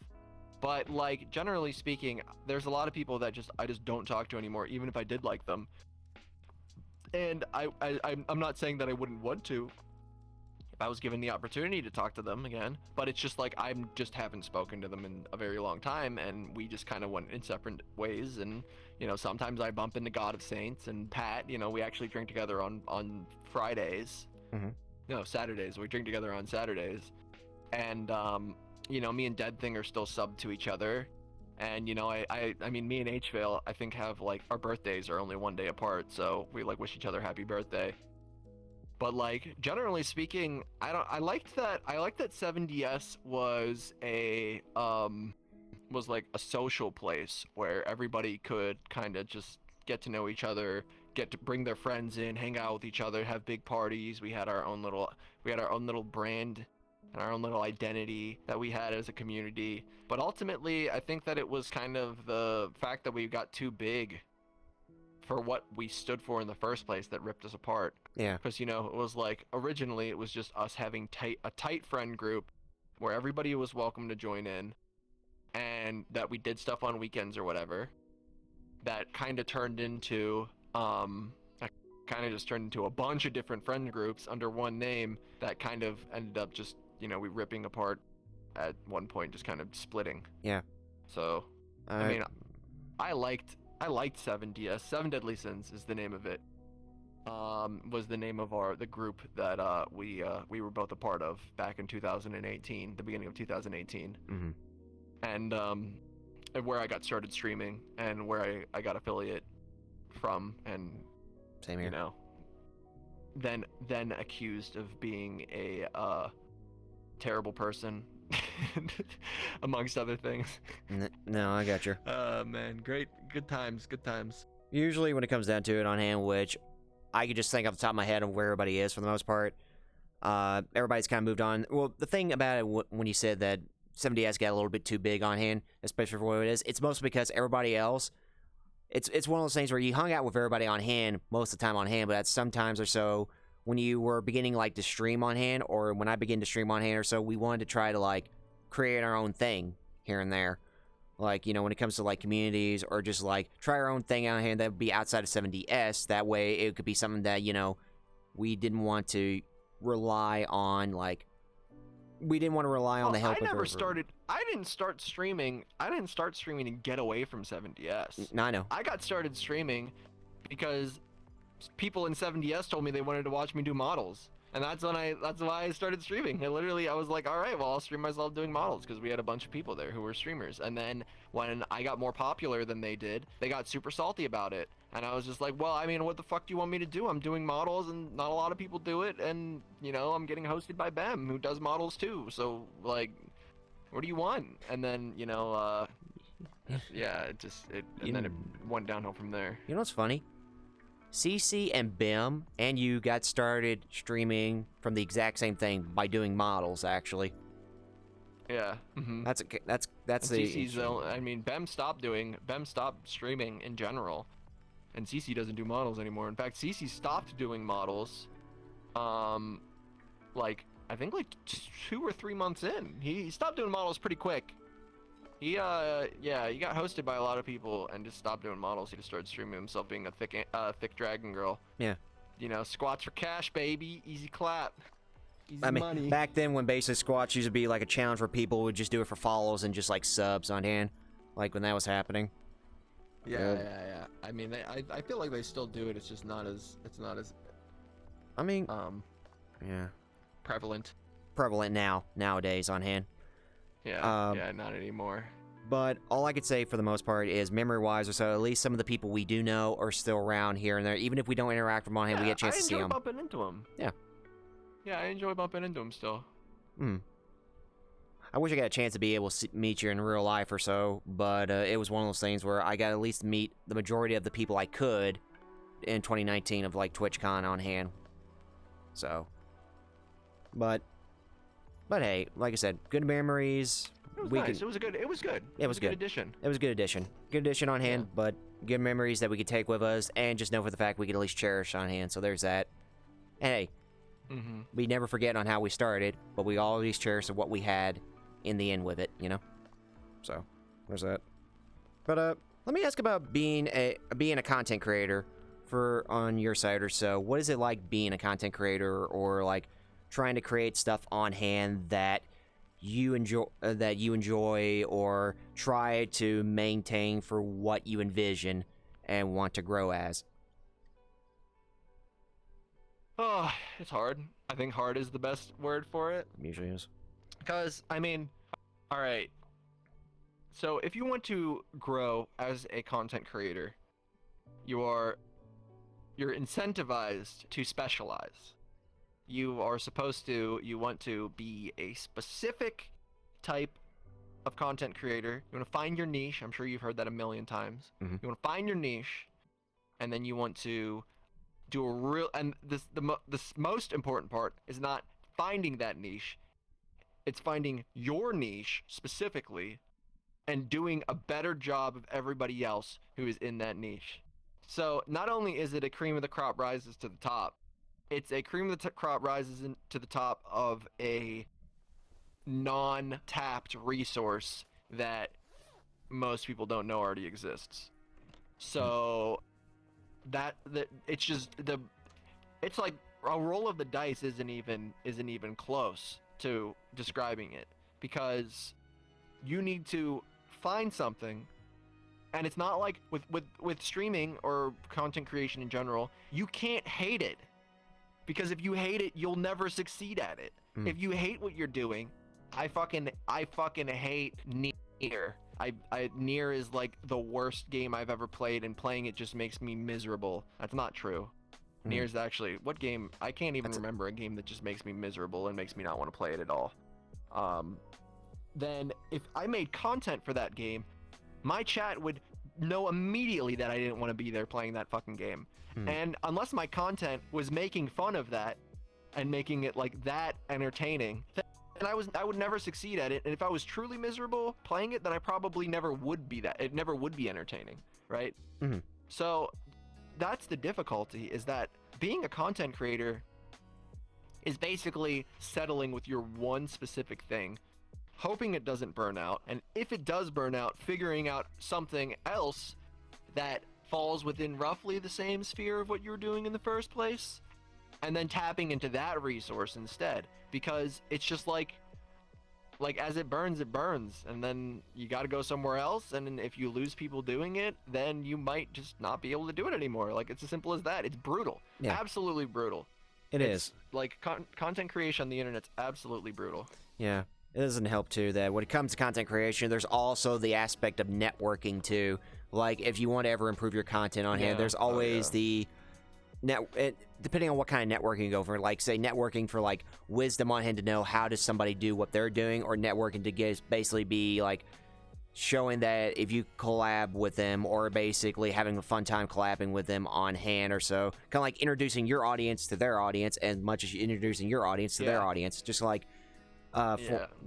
but, like, generally speaking, there's a lot of people that I just don't talk to anymore, even if I did like them. And I'm not saying that I wouldn't want to, I was given the opportunity to talk to them again, but it's just like I just haven't spoken to them in a very long time, and we just kind of went in separate ways. And sometimes I bump into God of Saints and Pat. We actually drink together on Fridays. Mm-hmm. No, Saturdays. We drink together on Saturdays, and me and Dead Thing are still subbed to each other. And I mean, me and HVale, I think, have like our birthdays are only one day apart, so we like wish each other happy birthday. But like generally speaking, I liked that 7DS was like a social place where everybody could kind of just get to know each other, get to bring their friends in, hang out with each other, have big parties. We had our own little brand and our own little identity that we had as a community. But ultimately, I think that it was kind of the fact that we got too big for what we stood for in the first place that ripped us apart. Yeah. Because, it was like, originally it was just us having a tight friend group where everybody was welcome to join in, and that we did stuff on weekends or whatever. That kind of turned into, a bunch of different friend groups under one name that kind of ended up just, we ripping apart at one point, just kind of splitting. Yeah. So, I mean, I liked 7DS. Seven Deadly Sins is the name of it. Was the name of the group that we were both a part of back in 2018, the beginning of 2018. Mm-hmm. And where I got started streaming and where I got affiliate from, and same here. Then accused of being a terrible person, amongst other things. No, I got you. Man, good times. Usually when it comes down to it on hand, which I could just think off the top of my head of where everybody is for the most part, everybody's kind of moved on. Well, the thing about it, when you said that 7DS got a little bit too big on hand, especially for what it is, it's mostly because everybody else, it's one of those things where you hung out with everybody on hand most of the time on hand, but at sometimes or so, when you were beginning like to stream on hand, or when I began to stream on hand or so, we wanted to try to like create our own thing here and there. Like, when it comes to like communities, or just like try our own thing on hand that would be outside of 7DS. That way it could be something that, we didn't want to rely on, like, we didn't want to rely on the help of I didn't start streaming and get away from 7DS. No, I know. I got started streaming because people in 7DS told me they wanted to watch me do models, and that's why I started streaming. I was like, all right, well, I'll stream myself doing models, because we had a bunch of people there who were streamers. And then when I got more popular than they did, they got super salty about it, and I was just like, well, I mean, what the fuck do you want me to do? I'm doing models, and not a lot of people do it, and I'm getting hosted by Bem, who does models too, so like, what do you want? And then yeah, then it went downhill from there. You know what's funny? CC and Bim and you got started streaming from the exact same thing by doing models, actually. Yeah. Mm-hmm. That's CC's I mean, Bem stopped streaming in general, and CC doesn't do models anymore. In fact, CC stopped doing models, like I think like 2 or 3 months in. He stopped doing models pretty quick. He got hosted by a lot of people and just stopped doing models. He just started streaming himself being a thick dragon girl. Yeah. Squats for cash, baby. Easy clap. Easy money. Back then when basic squats used to be like a challenge where people would just do it for follows and just like subs on hand, like when that was happening. Yeah. I mean, I feel like they still do it. It's just not as. I mean. Yeah. Prevalent nowadays on hand. Yeah, not anymore. But all I could say for the most part is, memory-wise or so, at least some of the people we do know are still around here and there. Even if we don't interact with them on hand, we get a chance to see them. I enjoy bumping into them. Yeah. Yeah, I enjoy bumping into them still. I wish I got a chance to be able to meet you in real life or so, but it was one of those things where I got to at least meet the majority of the people I could in 2019 of like TwitchCon on hand. So, but hey, like I said, good memories. It was nice. It was good. It was good. It was a good addition. It was a good addition. Good addition on hand, but good memories that we could take with us, and just know for the fact we could at least cherish on hand. So there's that. And hey, we never forget on how we started, but we always cherish what we had in the end with it, So there's that. But let me ask about being a content creator on your side or so. What is it like being a content creator, or like trying to create stuff on hand that you enjoy or try to maintain for what you envision and want to grow as? Oh, it's hard. I think hard is the best word for it. Usually is. Because, I mean, all right. So if you want to grow as a content creator, you're incentivized to specialize. You want to be a specific type of content creator. You want to find your niche. I'm sure you've heard that a million times. Mm-hmm. You want to find your niche, and then you want to do a real, and the most important part is not finding that niche. It's finding your niche specifically and doing a better job of everybody else who is in that niche. So not only is it a cream of the crop rises to the top, it's a cream of the crop rises to the top of a non-tapped resource that most people don't know already exists. So that it's just it's like a roll of the dice isn't even close to describing it, because you need to find something. And it's not like with streaming or content creation in general, you can't hate it, because if you hate it, you'll never succeed at it. If you hate what you're doing, I fucking hate Nier. Nier is like the worst game I've ever played, and playing it just makes me miserable. That's not true. Nier's actually, what game? I can't even remember a game that just makes me miserable and makes me not want to play it at all. Then if I made content for that game, my chat would know immediately that I didn't want to be there playing that fucking game. And unless my content was making fun of that and making it like that entertaining, then I would never succeed at it. And if I was truly miserable playing it, then I probably never would be that. It never would be entertaining, right? So that's the difficulty, is that being a content creator is basically settling with your one specific thing, hoping it doesn't burn out, and if it does burn out, figuring out something else that falls within roughly the same sphere of what you were doing in the first place, and then tapping into that resource instead, because it's just like as it burns, and then you got to go somewhere else, and if you lose people doing it, then you might just not be able to do it anymore. Like, it's as simple as that. It's brutal. Yeah. Absolutely brutal. It is. Like, content creation on the internet's absolutely brutal. Yeah. It doesn't help, too, that when it comes to content creation, there's also the aspect of networking, too. Like, if you want to ever improve your content on hand, there's always the depending on what kind of networking you go for, like, say, networking for, like, wisdom on hand to know how does somebody do what they're doing, or networking to basically be, like, showing that if you collab with them, or basically having a fun time collabing with them on hand or so. Kind of like introducing your audience to their audience as much as you're introducing your audience to their audience. Just like...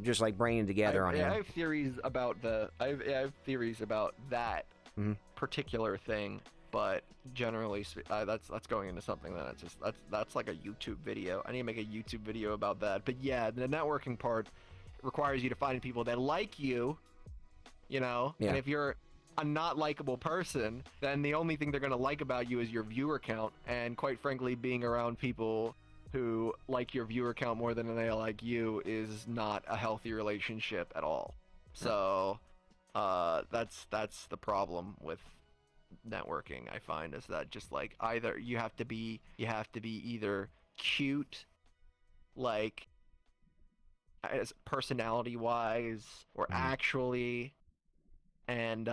just like bringing together on him. I have theories about I have theories about that particular thing, but generally, that's going into something that that's like a YouTube video. I need to make a YouTube video about that. But yeah, the networking part requires you to find people that like you, and if you're a not likable person, then the only thing they're going to like about you is your viewer count. And quite frankly, being around people who like your viewer count more than they like you is not a healthy relationship at all. So that's the problem with networking, I find, is that just like either you have to be either cute, like as personality wise, or actually, and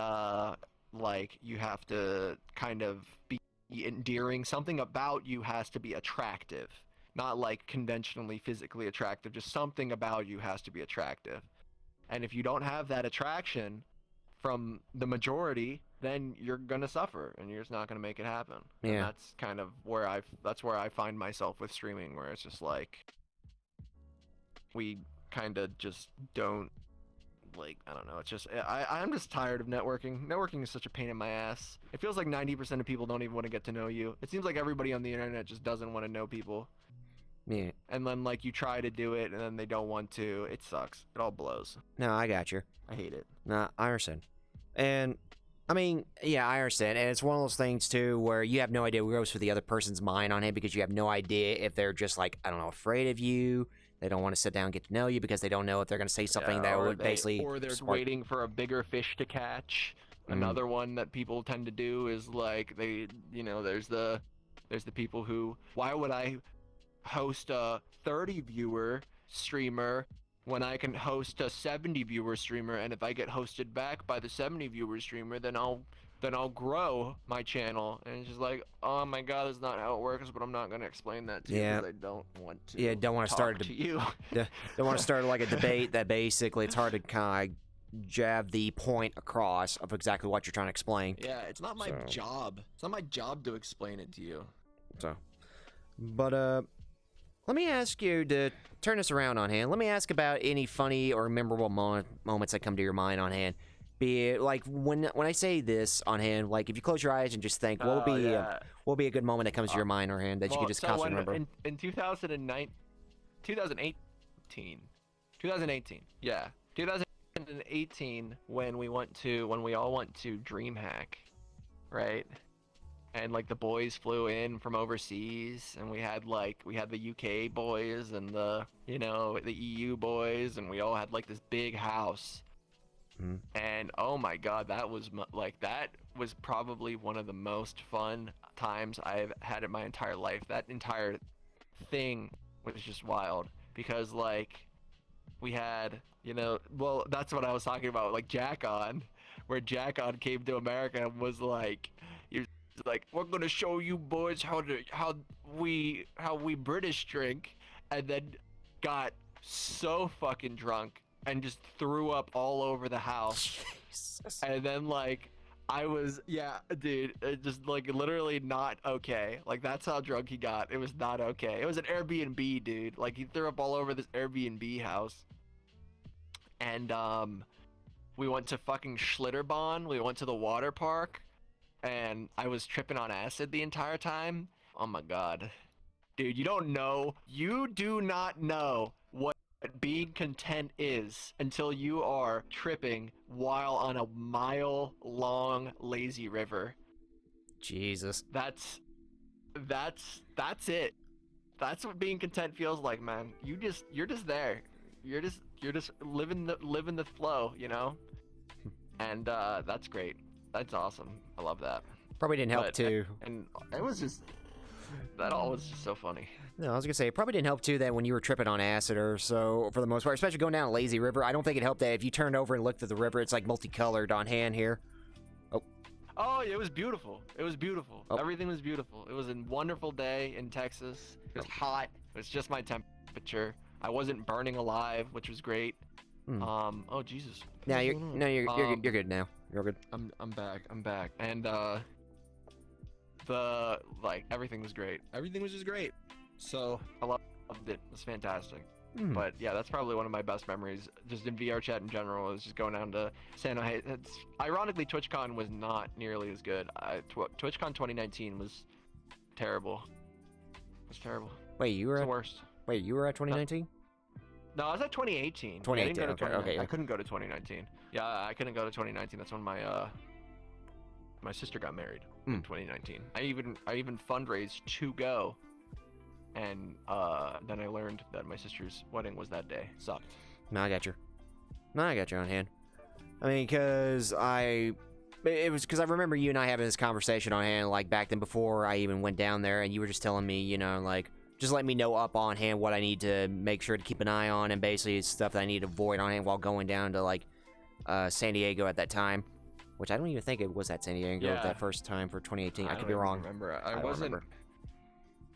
like you have to kind of be endearing. Something about you has to be attractive. Not like conventionally physically attractive, just something about you has to be attractive. And if you don't have that attraction from the majority, then you're gonna suffer and you're just not gonna make it happen. Yeah. And that's kind of where I find myself with streaming, where it's just like we kind of just don't, like, I don't know, it's just I'm just tired of networking. Networking is such a pain in my ass. It feels like 90% of people don't even want to get to know you. It seems like everybody on the internet just doesn't want to know people. Yeah. And then, like, you try to do it, and then they don't want to. It sucks. It all blows. No, I got you. I hate it. No, I understand. And I mean, yeah, I understand, and it's one of those things too where you have no idea what goes through the other person's mind on it because you have no idea if they're just like, I don't know, afraid of you. They don't want to sit down and get to know you because they don't know if they're going to say something that would basically. Or they're waiting for a bigger fish to catch. Another one that people tend to do is like there's the people who, why would I host a 30 viewer streamer when I can host a 70 viewer streamer, and if I get hosted back by the 70 viewer streamer, then I'll grow my channel. And it's just like, oh my god, that's not how it works, but I'm not going to explain that to you because I don't want to. Yeah, don't want to start to you. Don't want to start like a debate that basically it's hard to kind of jab the point across of exactly what you're trying to explain. Yeah, it's not my job. It's not my job to explain it to you. So, but let me ask you to turn this around on hand. Let me ask about any funny or memorable moments that come to your mind on hand. Be it like when I say this on hand, like if you close your eyes and just think, what will be a good moment that comes to your mind on hand that you can just constantly remember? In 2018, yeah, 2018 when we all went to DreamHack, right? And like the boys flew in from overseas, and we had the UK boys and the EU boys, and we all had like this big house. And oh my god, that was probably one of the most fun times I've had in my entire life. That entire thing was just wild because like we had, well, that's what I was talking about, like Jack-On, where Jack-On came to America and was like, we're gonna show you boys how we British drink, and then got so fucking drunk and just threw up all over the house. Jesus. And then like I was, dude, it just like literally not okay. Like that's how drunk he got. It was not okay. It was an Airbnb, dude. Like he threw up all over this Airbnb house. And we went to fucking Schlitterbahn. We went to the water park. And I was tripping on acid the entire time. Oh my god. Dude, you do not know what being content is until you are tripping while on a mile-long lazy river. Jesus. That's it. That's what being content feels like, man. You're just there. You're just living the flow, And that's great. That's awesome. I love that. Probably didn't help too. And it was just, that all was just so funny. No, I was gonna say it probably didn't help too that when you were tripping on acid or so for the most part, especially going down a lazy river. I don't think it helped that if you turned over and looked at the river, it's like multicolored on hand here. Oh, it was beautiful. It was beautiful. Everything was beautiful. It was a wonderful day in Texas. It was hot. It was just my temperature. I wasn't burning alive, which was great. Oh Jesus. Now you're good now. You're good. I'm back. And everything was great. Everything was just great. So I loved it. It was fantastic. But yeah, that's probably one of my best memories just in VRChat in general, is just going down to San Jose. Ironically, TwitchCon was not nearly as good. TwitchCon 2019 was terrible. It was terrible. Wait, you were the worst. Wait, you were at 2019? No, I was at 2018. 2018. Okay. I couldn't go to 2019. Yeah, I couldn't go to 2019. That's when my sister got married in 2019. I even fundraised to go, and then I learned that my sister's wedding was that day. Sucked. No, I got you on hand. I mean, because I remember you and I having this conversation on hand, like back then before I even went down there, and you were just telling me, like, just let me know up on hand what I need to make sure to keep an eye on, and basically stuff that I need to avoid on hand while going down to like San Diego at that time, which I don't even think it was at San Diego that first time for 2018. I could be wrong. I wasn't. Remember.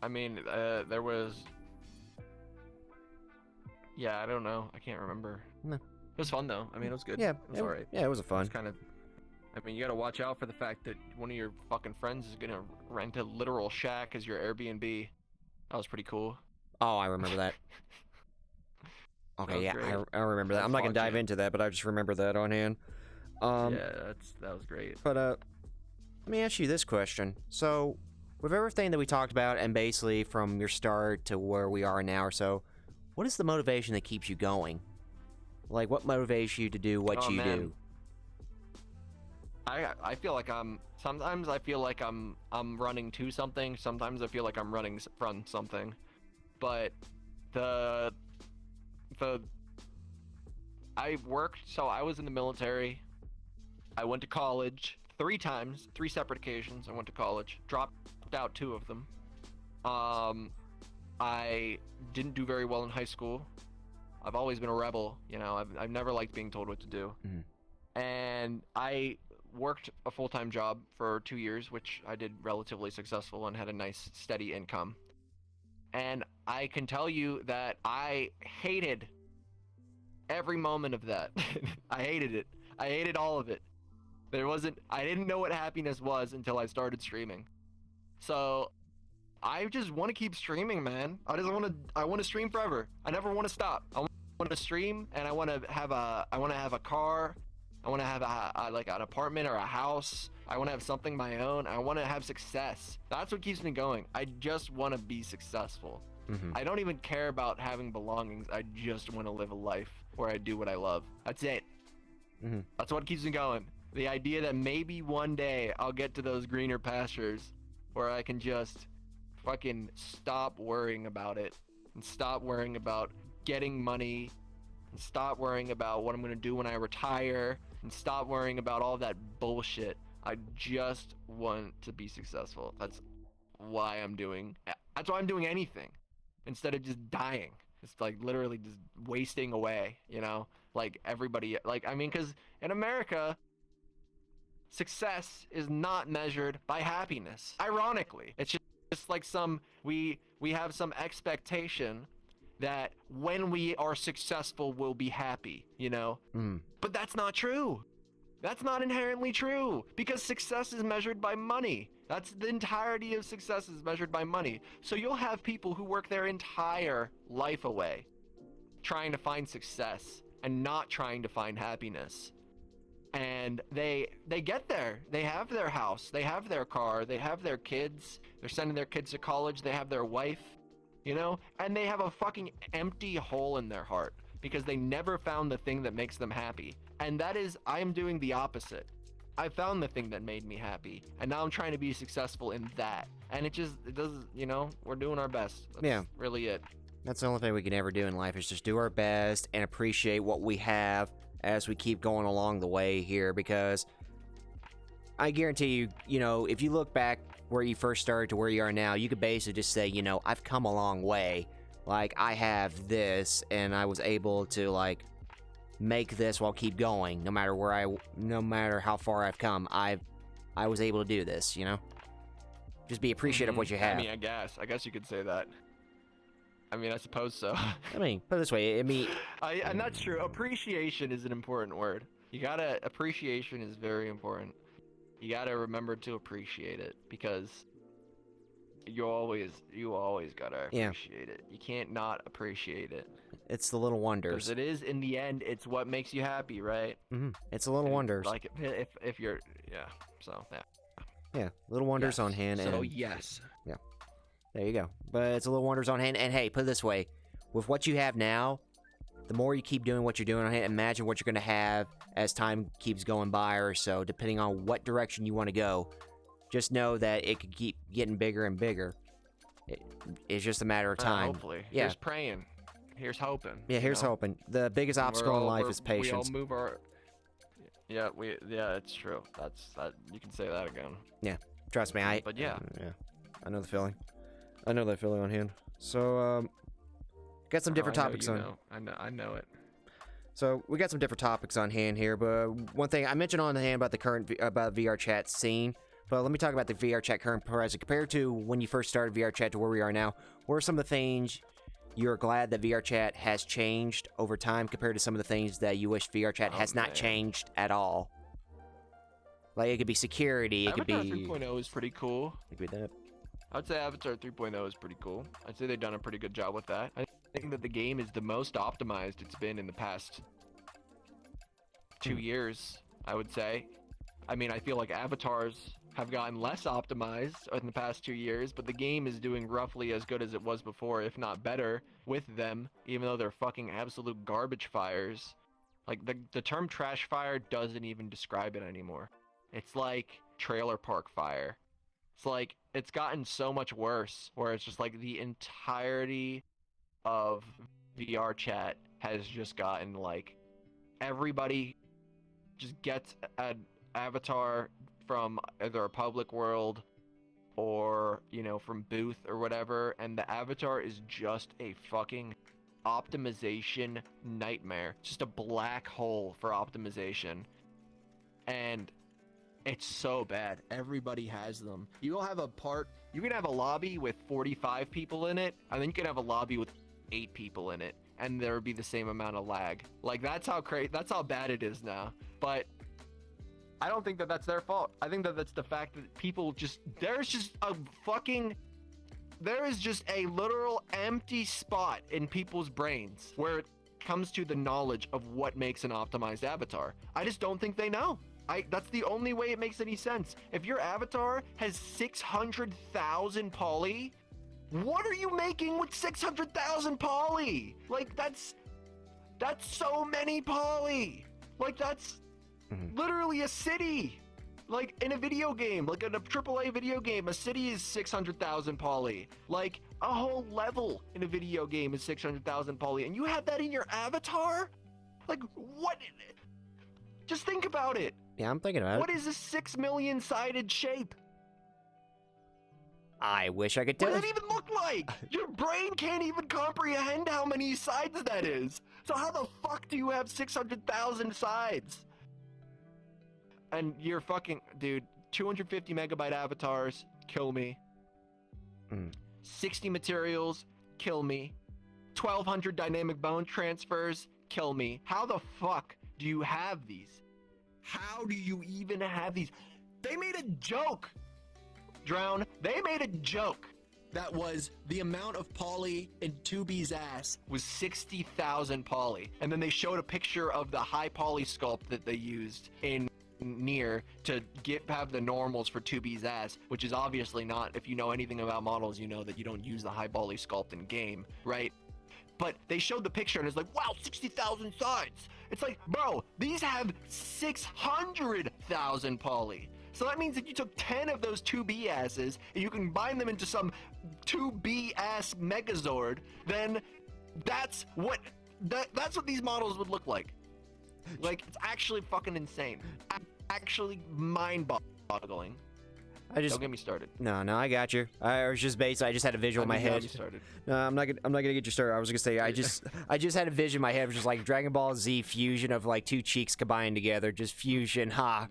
I mean, there was. Yeah, I don't know. I can't remember. No. It was fun though. I mean, it was good. Yeah, it was alright. Yeah, it was fun. It was kind of. I mean, you gotta watch out for the fact that one of your fucking friends is gonna rent a literal shack as your Airbnb. That was pretty cool. Oh, I remember that. Okay, yeah, I remember that. I'm not gonna dive into that, but I just remember that on hand. Yeah, that was great. But let me ask you this question. So, with everything that we talked about, and basically from your start to where we are now or so, what is the motivation that keeps you going? Like, what motivates you to do what you do? I feel like sometimes I feel like I'm running to something. Sometimes I feel like I'm running from something. But the I worked, so I was in the military. I went to college 3 times, 3 separate occasions. I went to college, dropped out 2 of them. I didn't do very well in high school. I've always been a rebel, you know. I've never liked being told what to do. And I worked a full-time job for 2 years, which I did relatively successful and had a nice steady income. And I can tell you that I hated every moment of that. I hated it. I hated all of it. I didn't know what happiness was until I started streaming. So I just want to keep streaming, man. I want to stream forever. I never want to stop. I want to stream, and I want to have a car. I want to have like an apartment or a house. I want to have something my own. I want to have success. That's what keeps me going. I just want to be successful. I don't even care about having belongings. I just want to live a life where I do what I love. That's it. That's what keeps me going. The idea that maybe one day I'll get to those greener pastures where I can just fucking stop worrying about it and stop worrying about getting money and stop worrying about what I'm going to do when I retire and stop worrying about all that bullshit. I just want to be successful. That's why I'm doing anything instead of just dying. It's like literally just wasting away, you know, like everybody, like, I mean, because in America, success is not measured by happiness. Ironically, it's just like we have some expectation that when we are successful, we'll be happy, you know? But that's not true. That's not inherently true, because success is measured by money. That's the entirety of success is measured by money. So you'll have people who work their entire life away trying to find success and not trying to find happiness. And they get there. They have their house, they have their car, they have their kids, they're sending their kids to college, they have their wife, you know? And they have a fucking empty hole in their heart because they never found the thing that makes them happy. And that is, I am doing the opposite. I found the thing that made me happy, and now I'm trying to be successful in that. And it doesn't, you know, we're doing our best. That's really it. That's the only thing we can ever do in life is just do our best and appreciate what we have as we keep going along the way here, because I guarantee you, you know, if you look back where you first started to where you are now, you could basically just say, you know, I've come a long way. Like, I have this, and I was able to, like, make this while keep going. No matter how far I've come, I was able to do this, you know? Just be appreciative of what you have. I mean, I guess you could say that. I mean, I suppose so. I mean, put it this way, and that's true. Appreciation is an important word. Appreciation is very important. You gotta remember to appreciate it, because you always gotta appreciate it. You can't not appreciate it. It's the little wonders. Because it is, in the end, it's what makes you happy, right? It's the little wonders. Like, if you're, Yeah, little wonders on hand. So, yes. Yeah. There you go. But it's a little wonders on hand. And hey, put it this way. With what you have now, the more you keep doing what you're doing on hand, imagine what you're going to have as time keeps going by or so, depending on what direction you want to go. Just know that it could keep getting bigger and bigger. It's just a matter of time. Hopefully. Yeah. Here's praying. Here's hoping. Yeah, here's hoping. The biggest obstacle in life is patience. We all move our... Yeah, it's true. You can say that again. Yeah, trust me. But yeah. I know the feeling. I know that feeling on hand. So, got some different topics on. I know it. So we got some different topics on hand here, but one thing I mentioned on hand about about VRChat Scene. But let me talk about the VRChat current present compared to when you first started VRChat to where we are now. What are some of the things you're glad that VRChat has changed over time compared to some of the things that you wish VRChat has not changed at all? Like, it could be security, it could be... Avatar 3.0 is pretty cool. It could be that. I would say Avatar 3.0 is pretty cool. I'd say they've done a pretty good job with that. I think that the game is the most optimized it's been in the past 2 years, I would say. I mean, I feel like avatars have gotten less optimized in the past 2 years, but the game is doing roughly as good as it was before, if not better, with them, even though they're fucking absolute garbage fires. Like, the term trash fire doesn't even describe it anymore. It's like Trailer Park Fire. It's like, it's gotten so much worse, where it's just like the entirety of VRChat has just gotten like, everybody just gets an avatar from either a public world or, you know, from Booth or whatever, and the avatar is just a fucking optimization nightmare. Just a black hole for optimization. And it's so bad. Everybody has them. You can have a lobby with 45 people in it, and then you can have a lobby with 8 people in it, and there would be the same amount of lag. Like, that's how bad it is now. But I don't think that that's their fault. I think that that's the fact that people there is just a literal empty spot in people's brains where it comes to the knowledge of what makes an optimized avatar. I just don't think they know. That's the only way it makes any sense. If your avatar has 600,000 poly, what are you making with 600,000 poly? Like, that's so many poly. Like, that's literally a city. Like, in a video game, like in a AAA video game, a city is 600,000 poly. Like, a whole level in a video game is 600,000 poly, and you have that in your avatar? Like, what? Just think about it. Yeah, I'm thinking about it. What is a 6 million sided shape? I wish I could tell. What does it even look like? Your brain can't even comprehend how many sides that is. So how the fuck do you have 600,000 sides? And you're fucking, dude, 250 megabyte avatars, kill me. 60 materials, kill me. 1,200 dynamic bone transfers, kill me. How the fuck do you have these? How do you even have these? They made a joke, Drown. They made a joke that was the amount of poly in 2B's ass was 60,000 poly. And then they showed a picture of the high poly sculpt that they used in Nier to have the normals for 2B's ass, which is obviously not, if you know anything about models, you know that you don't use the high poly sculpt in game, right? But they showed the picture and it's like, wow, 60,000 sides. It's like, bro, these have 600,000 poly. So that means if you took 10 of those 2B asses and you combine them into some 2B ass Megazord, then that's what these models would look like. Like, it's actually fucking insane. Actually mind-boggling. Don't get me started. No, I got you. I was just I just had a visual in my head. No, I'm not gonna get you started. I was gonna say I just had a vision in my head. It was just like Dragon Ball Z fusion of like two cheeks combined together, just fusion, ha.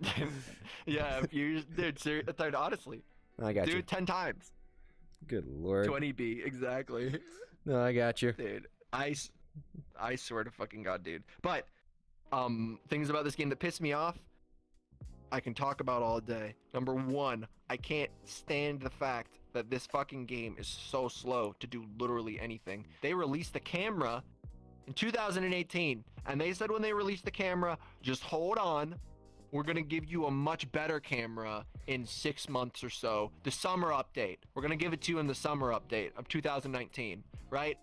Yeah, fusion, dude. Honestly, I got you. Dude, 10 times. Good lord. 20B, exactly. No, I got you, dude. I swear to fucking God, dude. But things about this game that piss me off, I can talk about all day. Number one, I can't stand the fact that this fucking game is so slow to do literally anything. They released the camera in 2018, and they said when they released the camera, just hold on, we're gonna give you a much better camera in 6 months or so. The summer update. We're gonna give it to you in the summer update of 2019, right?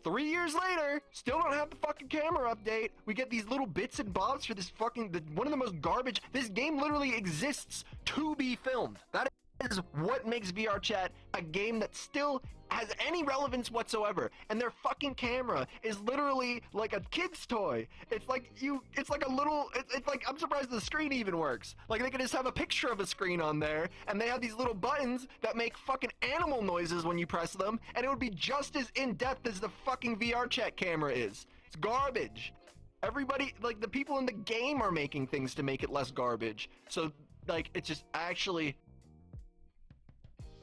3 years later, still don't have the fucking camera update. We get these little bits and bobs for this fucking, one of the most garbage. This game literally exists to be filmed. That is what makes VRChat a game that still has any relevance whatsoever. And their fucking camera is literally like a kid's toy. It's like it's like a little, it's like, I'm surprised the screen even works. Like, they could just have a picture of a screen on there, and they have these little buttons that make fucking animal noises when you press them, and it would be just as in-depth as the fucking VRChat camera is. It's garbage. Everybody, like, the people in the game are making things to make it less garbage. So, like, it's just actually,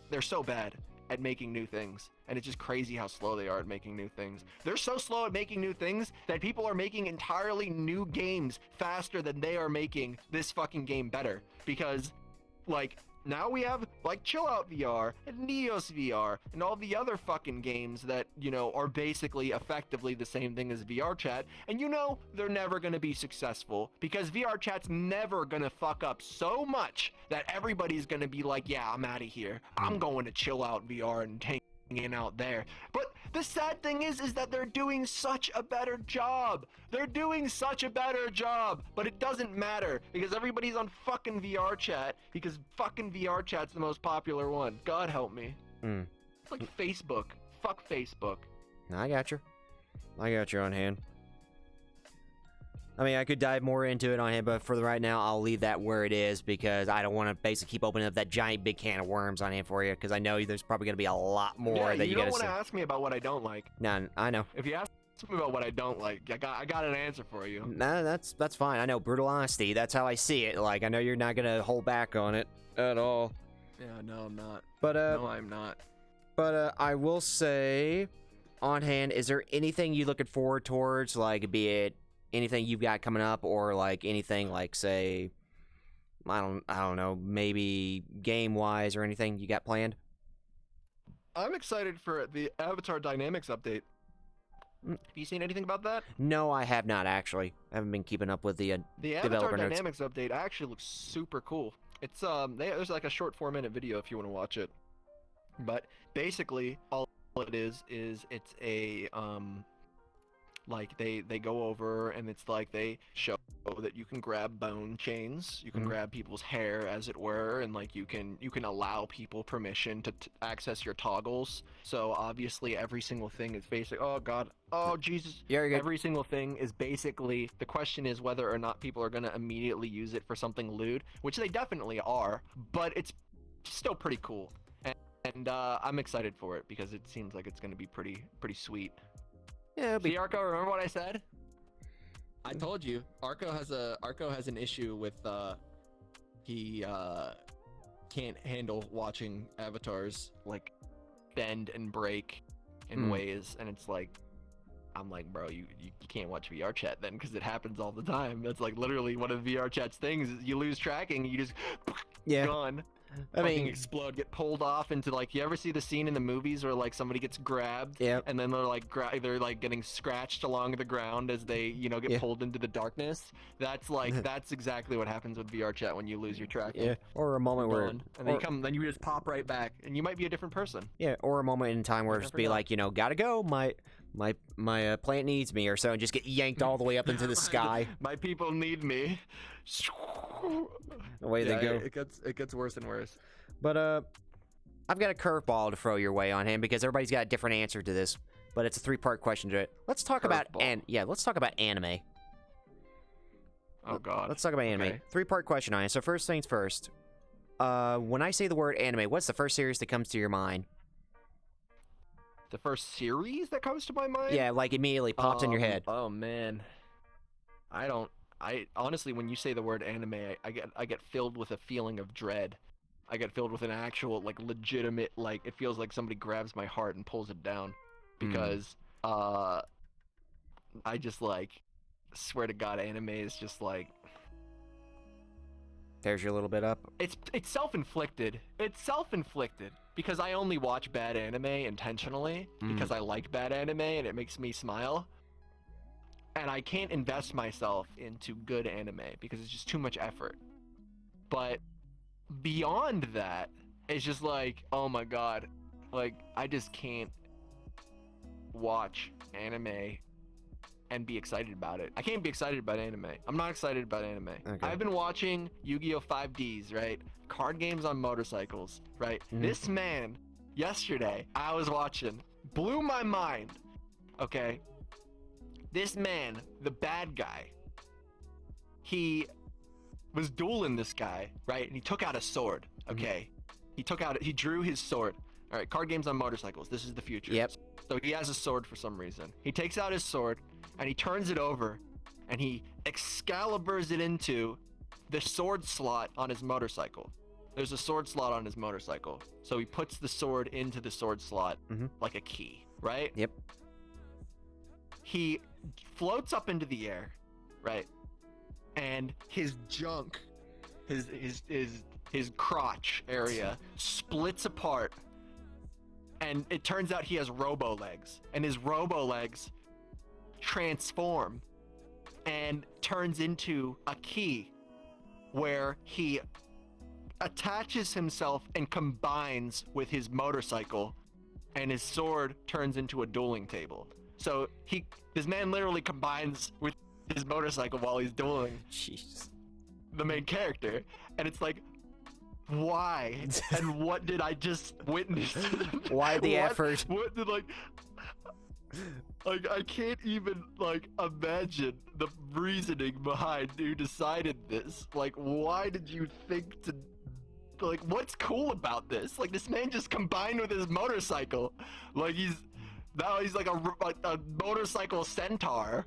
they're so bad at making new things, and it's just crazy how slow they are at making new things. They're so slow at making new things that people are making entirely new games faster than they are making this fucking game better, because like now we have like Chill Out VR and Neos VR and all the other fucking games that, you know, are basically effectively the same thing as VRChat, and you know they're never going to be successful because VRChat's never going to fuck up so much that everybody's going to be like, yeah, I'm out of here. I'm going to Chill Out VR and take in out there. But the sad thing is that they're doing such a better job. They're doing such a better job, but it doesn't matter because everybody's on fucking VRChat because fucking VRChat's the most popular one. God help me. It's like Facebook. Fuck Facebook. I got you. I got you on hand. I mean, I could dive more into it on him, but for the right now, I'll leave that where it is because I don't want to basically keep opening up that giant big can of worms on him for you because I know there's probably going to be a lot more that you got to say. You don't want to ask me about what I don't like. No, I know. If you ask me about what I don't like, I got an answer for you. Nah, that's fine. I know, brutal honesty. That's how I see it. Like, I know you're not going to hold back on it at all. Yeah, no, I'm not. But, no, I'm not. But, I will say, on hand, is there anything you looking forward towards, like, be it anything you've got coming up or like anything like say I don't know, maybe game wise or anything you got planned? I'm excited for the Avatar Dynamics update. Have you seen anything about that? No, I have not actually. I haven't been keeping up with the Avatar Dynamics update actually looks super cool. It's there's like a short 4-minute video if you want to watch it. But basically all it is it's a like they go over and it's like they show that you can grab bone chains, you can grab people's hair as it were, and like you can allow people permission to access your toggles. So obviously every single thing is basically oh Jesus, yeah, every single thing is basically, the question is whether or not people are going to immediately use it for something lewd, which they definitely are, but it's still pretty cool, and I'm excited for it because it seems like it's going to be pretty sweet. Yeah, See, Arco, remember what I said? I told you, Arco has an issue with he can't handle watching avatars like bend and break in ways, and it's like, I'm like, bro, you can't watch VRChat then because it happens all the time. That's like literally one of VRChat's things is you lose tracking, you just gone. I mean, explode, get pulled off into like, you ever see the scene in the movies where like somebody gets grabbed and then they're like getting scratched along the ground as they get pulled into the darkness? That's like that's exactly what happens with VRChat when you lose your tracking. Yeah, or a moment where then you just pop right back and you might be a different person. Yeah, or a moment in time where it's be like, gotta go, my plant needs me or so, and just get yanked all the way up into the sky. My people need me. Away they go. It gets worse and worse. But I've got a curveball to throw your way on him because everybody's got a different answer to this. But it's a 3-part question to it. Let's talk about let's talk about anime. Oh God. Let's talk about anime. Okay. 3-part question on it. So first things first. When I say the word anime, what's the first series that comes to your mind? The first series that comes to my mind? Yeah, like immediately pops in your head. Oh man. I honestly, when you say the word anime, I get filled with a feeling of dread. I get filled with an actual, like, legitimate, like, it feels like somebody grabs my heart and pulls it down. Because, I just, like, swear to God, anime is just, like... There's your little bit up. It's self-inflicted. It's self-inflicted. Because I only watch bad anime intentionally. Because I like bad anime and it makes me smile. And I can't invest myself into good anime because it's just too much effort. But beyond that, it's just like, oh my God, like I just can't watch anime and be excited about it. I can't be excited about anime. I'm not excited about anime. Okay. I've been watching Yu-Gi-Oh! 5Ds, right? Card games on motorcycles, right? This man, yesterday, I was watching, blew my mind, okay? This man, the bad guy, he was dueling this guy, right? And he took out a sword, okay? He drew his sword. All right, card games on motorcycles. This is the future. Yep. So he has a sword for some reason. He takes out his sword, and he turns it over, and he Excaliburs it into the sword slot on his motorcycle. There's a sword slot on his motorcycle. So he puts the sword into the sword slot like a key, right? Yep. He floats up into the air, right? And his junk, his crotch area splits apart, and it turns out he has robo legs, and his robo legs transform and turns into a key where he attaches himself and combines with his motorcycle and his sword turns into a dueling table. So this man literally combines with his motorcycle while he's dueling. Jeez. The main character, and it's like, why? And what did I just witness? Why the effort? What did like I can't even like imagine the reasoning behind who decided this. Like, why did you think to like, what's cool about this? Like, this man just combined with his motorcycle. Like, now he's like a motorcycle centaur.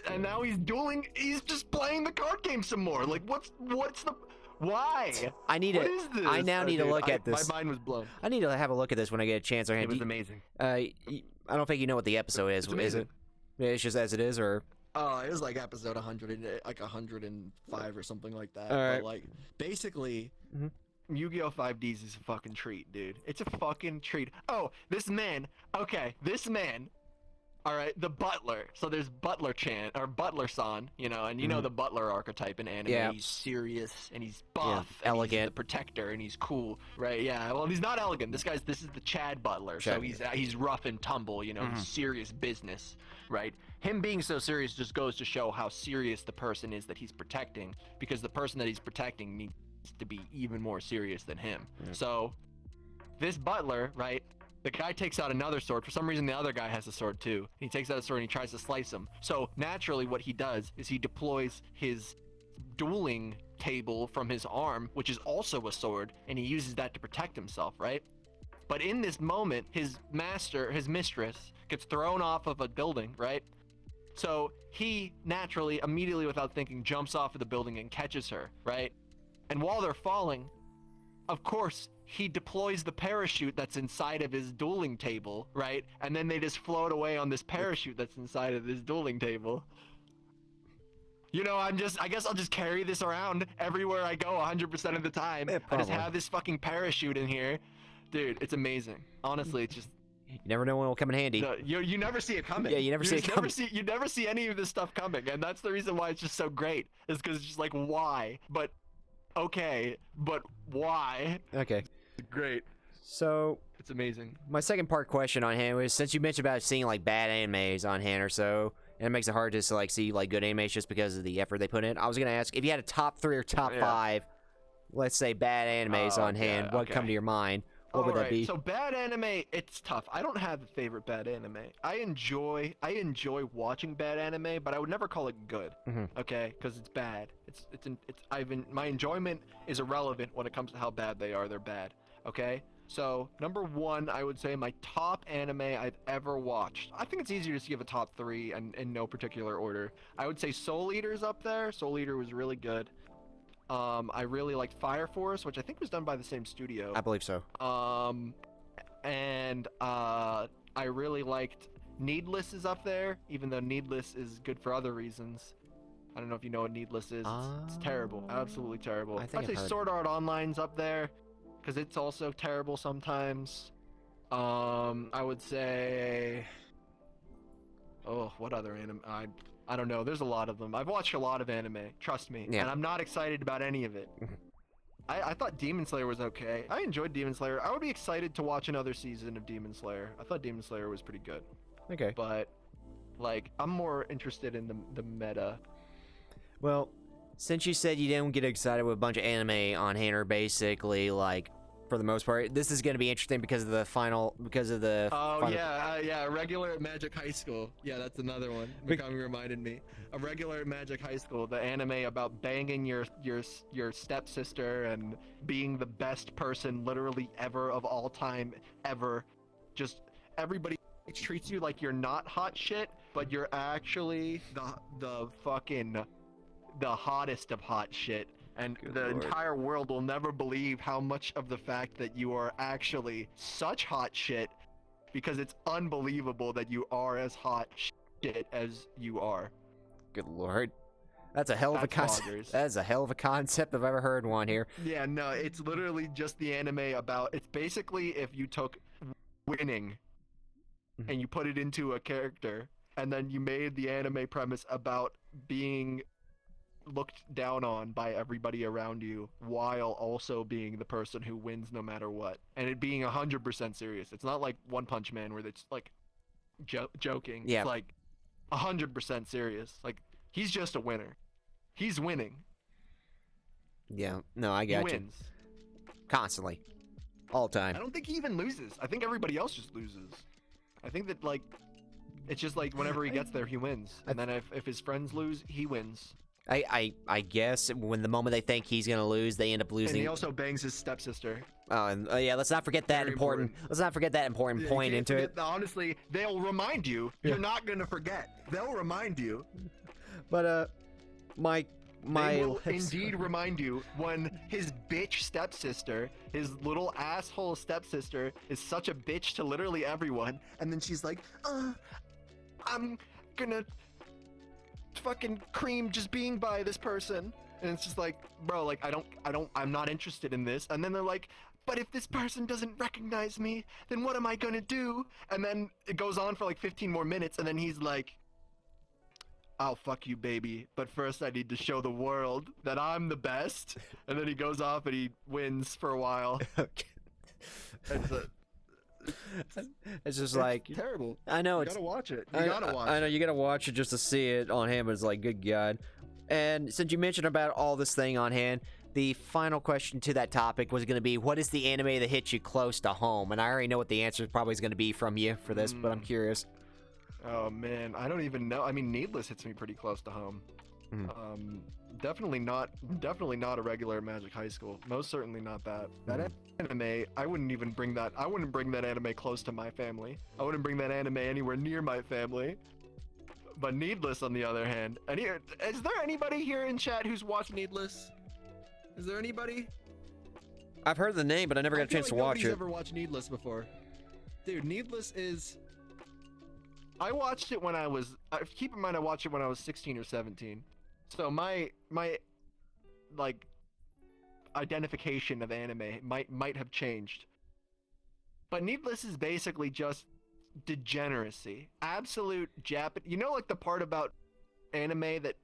And now he's dueling. He's just playing the card game some more. Like, what's the why? What is this? I now need to look at this. My mind was blown. I need to have a look at this when I get a chance. It was amazing. I don't think you know what the episode is. Is it? It's just as it is, or? Oh, it was like episode 100, like 105 or something like that. Right. But like, basically. Yu-Gi-Oh! 5Ds is a fucking treat, dude. It's a fucking treat. Oh, this man. All right, the butler. So there's Butler-chan, or Butler-san, you know, and you know the butler archetype in anime. Yeah. He's serious, and he's buff, and elegant. He's the protector, and he's cool, right? Yeah, well, he's not elegant. This is the Chad Butler, so he's rough and tumble, you know, he's serious business, right? Him being so serious just goes to show how serious the person is that he's protecting, because the person that he's protecting needs to be even more serious than him. So this butler, right, the guy takes out another sword. For some reason the other guy has a sword too. He takes out a sword and he tries to slice him. So naturally what he does is he deploys his dueling table from his arm, which is also a sword, and he uses that to protect himself, right? But in this moment, his mistress gets thrown off of a building, right? So he naturally, immediately without thinking, jumps off of the building and catches her, right? And while they're falling, of course, he deploys the parachute that's inside of his dueling table, right? And then they just float away on this parachute that's inside of this dueling table. You know, I guess I'll just carry this around everywhere I go 100% of the time. I just have this fucking parachute in here. Dude, it's amazing. Honestly, it's just... You never know when it'll come in handy. No, you never see it coming. Yeah, you never see it coming. You never see any of this stuff coming, and that's the reason why it's just so great. Is because it's just like, why? But... okay, but why? Okay. Great. So it's amazing. My second part question on hand was, since you mentioned about seeing like bad animes on hand or so, and it makes it hard to like see like good animes just because of the effort they put in. I was gonna ask if you had a top 3 or top 5, let's say bad animes on hand. What come to your mind? What would that be? So bad anime, it's tough. I don't have a favorite bad anime. I enjoy watching bad anime, but I would never call it good. Okay, because it's bad. My enjoyment is irrelevant when it comes to how bad they are. They're bad. Okay. So number 1, I would say my top anime I've ever watched. I think it's easier to give a top 3 and in no particular order. I would say Soul Eater's up there. Soul Eater was really good. I really liked Fire Force, which I think was done by the same studio. I believe so. And I really liked Needless is up there, even though Needless is good for other reasons. I don't know if you know what Needless is. It's terrible. Absolutely terrible. I'd say Sword Art Online's up there, because it's also terrible sometimes. I would say... oh, what other anime? I don't know. There's a lot of them. I've watched a lot of anime. Trust me. Yeah. And I'm not excited about any of it. I thought Demon Slayer was okay. I enjoyed Demon Slayer. I would be excited to watch another season of Demon Slayer. I thought Demon Slayer was pretty good. Okay. But, like, I'm more interested in the meta. Well, since you said you didn't get excited with a bunch of anime on hand, or basically, like, for the most part, this is going to be interesting because of the final, Regular at Magic High School. Yeah, that's another one. Mikami reminded me. A Regular at Magic High School, the anime about banging your stepsister and being the best person literally ever of all time ever. Just everybody treats you like you're not hot shit, but you're actually the hottest of hot shit. And entire world will never believe how much of the fact that you are actually such hot shit, because it's unbelievable that you are as hot shit as you are. Good lord. That's a hell of a concept. That's a hell of a concept I've ever heard one here. Yeah, no, it's literally just the anime about... it's basically if you took winning and you put it into a character, and then you made the anime premise about being... looked down on by everybody around you while also being the person who wins no matter what, and it being 100% serious. It's not like One Punch Man where it's like joking. Yeah. It's like 100% serious. Like, he's just a winner. He's winning. Yeah, no, I got you. He wins. Constantly. All the time. I don't think he even loses. I think everybody else just loses. I think that, like, it's just like whenever he gets there, he wins. And then if his friends lose, he wins. I guess when the moment they think he's gonna lose, they end up losing. And he also bangs his stepsister. Oh, and yeah, let's not forget that important. Let's not forget that important point into it. Honestly, they'll remind you. You're not gonna forget. They'll remind you. But they will indeed remind you when his bitch stepsister, his little asshole stepsister, is such a bitch to literally everyone, and then she's like, I'm gonna fucking cream just being by this person, and it's just like, bro, like I'm not interested in this. And then they're like, but if this person doesn't recognize me, then what am I gonna do? And then it goes on for like 15 more minutes, and then he's like, I'll fuck you, baby, but first I need to show the world that I'm the best. And then he goes off and he wins for a while. It's just like terrible. I know you gotta watch it. You gotta watch it. I know you gotta watch it just to see it on hand, but it's like, good God. And since you mentioned about all this thing on hand, the final question to that topic was going to be, what is the anime that hits you close to home? And I already know what the answer probably is going to be from you for this, but I'm curious. Oh man, I don't even know. I mean, Needless hits me pretty close to home. Definitely not a regular Magic High School. Most certainly not that. That anime, I wouldn't bring that anime close to my family. I wouldn't bring that anime anywhere near my family. But Needless, on the other hand, is there anybody here in chat who's watched Needless? Is there anybody? I've heard the name, but I never got a chance to watch it. Nobody's ever watched Needless before. Dude, Needless is... I watched it when I was... keep in mind, I watched it when I was 16 or 17. So my like, identification of anime might have changed. But Needless is basically just degeneracy. Absolute You know, like the part about anime that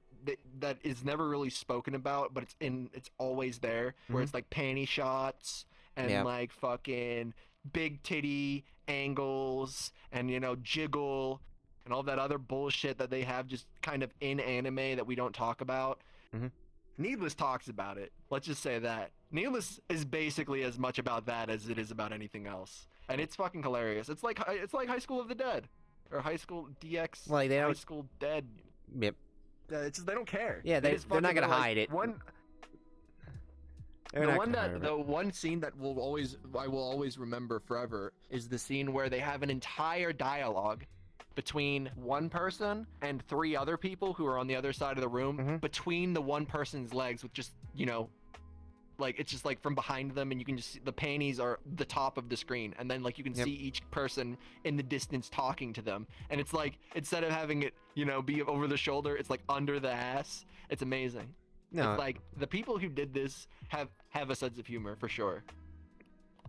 is never really spoken about, but it's always there, where it's like panty shots and like fucking big titty angles and, you know, jiggle and all that other bullshit that they have just kind of in anime that we don't talk about. Needless talks about it. Let's just say that. Needless is basically as much about that as it is about anything else. And it's fucking hilarious. It's like High School of the Dead. Or High School DX. Like High School Dead. Yep. It's just, they don't care. Yeah, they're not gonna hide it. The one scene that I will always remember forever is the scene where they have an entire dialogue between one person and three other people who are on the other side of the room, between the one person's legs, with just, you know, like, it's just like from behind them, and you can just see the panties are the top of the screen, and then like you can see each person in the distance talking to them, and it's like, instead of having it, you know, be over the shoulder, it's like under the ass. It's amazing. No. It's like, the people who did this have a sense of humor for sure.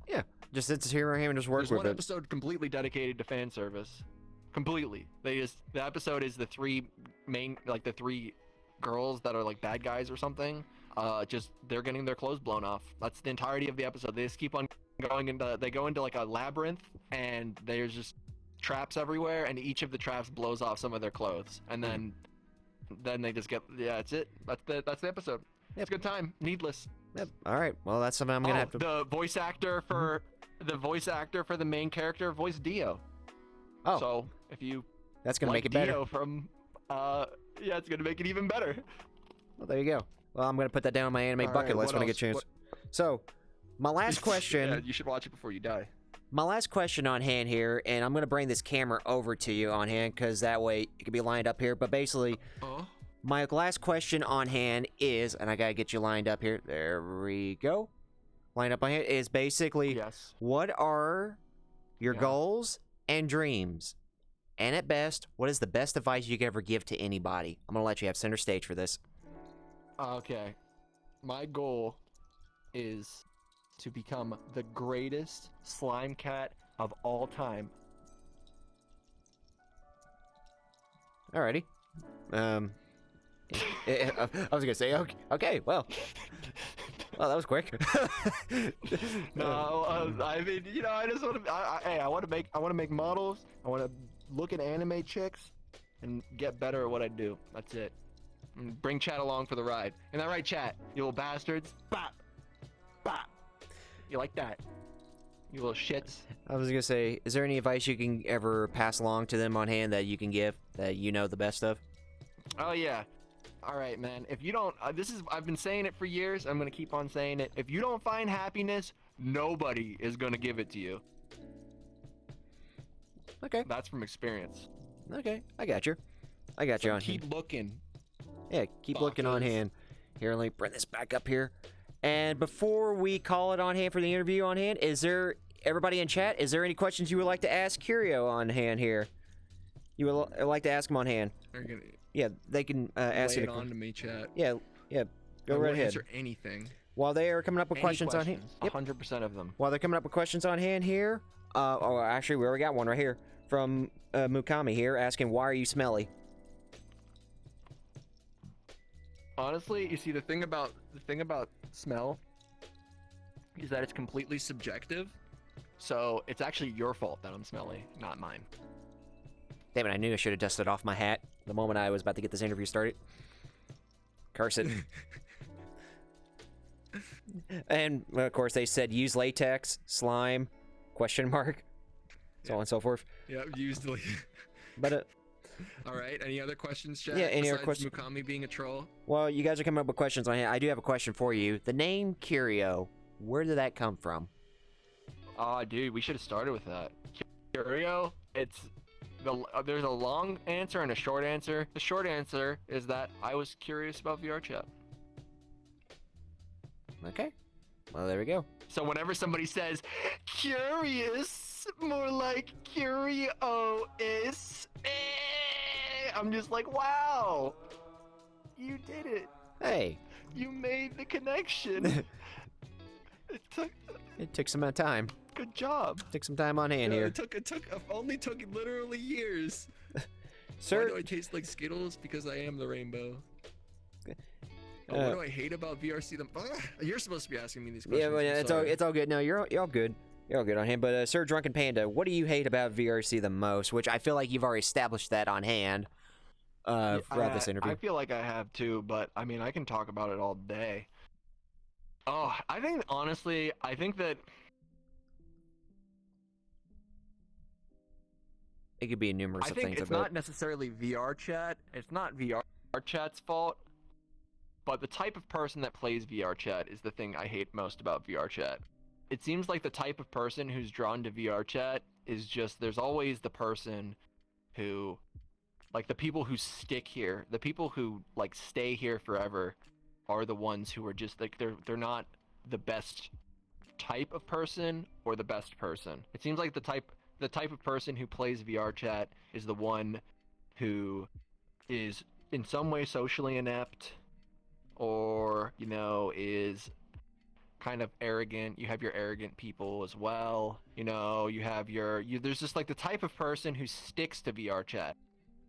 Yeah, just sense of humor and just work with it. There's one episode completely dedicated to fan service. Completely. The episode is the three girls that are like bad guys or something. They're getting their clothes blown off. That's the entirety of the episode. They just keep on going they go into like a labyrinth, and there's just traps everywhere, and each of the traps blows off some of their clothes, and then they just get, that's it. That's the episode. It's a good time. Needless. Yep. All right. Well, that's something I'm gonna have to. The voice actor for the main character voiced Dio. Oh. So if you that's gonna like make it better. Dio from it's gonna make it even better. Well, there you go. Well, I'm gonna put that down on my anime bucket list when I get a chance. So, my last question. Yeah, you should watch it before you die. My last question on hand here, and I'm gonna bring this camera over to you on hand, because that way it can be lined up here. But basically, my last question on hand is, and I gotta get you lined up here. There we go. Lined up on here is basically, what are your goals and dreams? And at best, what is the best advice you could ever give to anybody? I'm gonna let you have center stage for this. Okay. My goal is to become the greatest slime cat of all time. Alrighty. I was gonna say, okay, well, that was quick. No, I mean, I just want to. Hey, I want to make models. I want to look at anime chicks, and get better at what I do. That's it. And bring chat along for the ride. Isn't that right, chat? You little bastards. Bop, bop. You like that? You little shits. I was gonna say, is there any advice you can ever pass along to them on hand that you can give that you know the best of? Oh yeah. All right, man. If you don't, I've been saying it for years. I'm gonna keep on saying it. If you don't find happiness, nobody is gonna give it to you. Okay. That's from experience. Okay, I got you. I got you on keep hand. looking. Yeah, keep looking on hand. Here, let me bring this back up here. And before we call it on hand for the interview on hand, is there, everybody in chat, is there any questions you would like to ask Curio on hand here? You would like to ask him on hand? Yeah, they can ask lay you. It on to me, chat. Yeah, go right ahead. Answer anything. While they are coming up with questions on hand. Yep. 100% of them. While they're coming up with questions on hand here, actually, we already got one right here from Mukami here asking, why are you smelly? Honestly, you see, the thing about smell is that it's completely subjective. So it's actually your fault that I'm smelly, not mine. Damn it, I knew I should have dusted off my hat the moment I was about to get this interview started. Curse it. And, of course, they said use latex, slime, question mark, so on and so forth. Yeah, used to. But, all right, any other questions, chat? Yeah, any other questions? Mukami being a troll? Well, you guys are coming up with questions on here. I do have a question for you. The name Curio, where did that come from? Oh, dude, we should have started with that. Curio, there's a long answer and a short answer. The short answer is that I was curious about VRChat. Okay. Well, there we go. So whenever somebody says curious, more like curio is, I'm just like, wow, you did it. Hey. You made the connection. It took some time. Good job. Took some time on hand here. It only took literally years. Sir, why do I taste like Skittles? Because I am the rainbow. What do I hate about VRC? You're supposed to be asking me these questions. Yeah, but it's all good. No, you're all good. You're all good on hand. But Sir Drunken Panda, what do you hate about VRC the most? Which I feel like you've already established that on hand throughout this interview. I feel like I have too, but I mean, I can talk about it all day. Oh, I think that it could be numerous of things. I think it's not necessarily VRChat. It's not VRChat's fault. But the type of person that plays VRChat is the thing I hate most about VRChat. It seems like the type of person who's drawn to VRChat is just, there's always the person who, like the people who stick here, the people who like stay here forever are the ones who are just like, they're not the best type of person or the best person. It seems like the type of person who plays VRChat is the one who is in some way socially inept, or, is kind of arrogant. You have your arrogant people as well. You have there's just like the type of person who sticks to VRChat.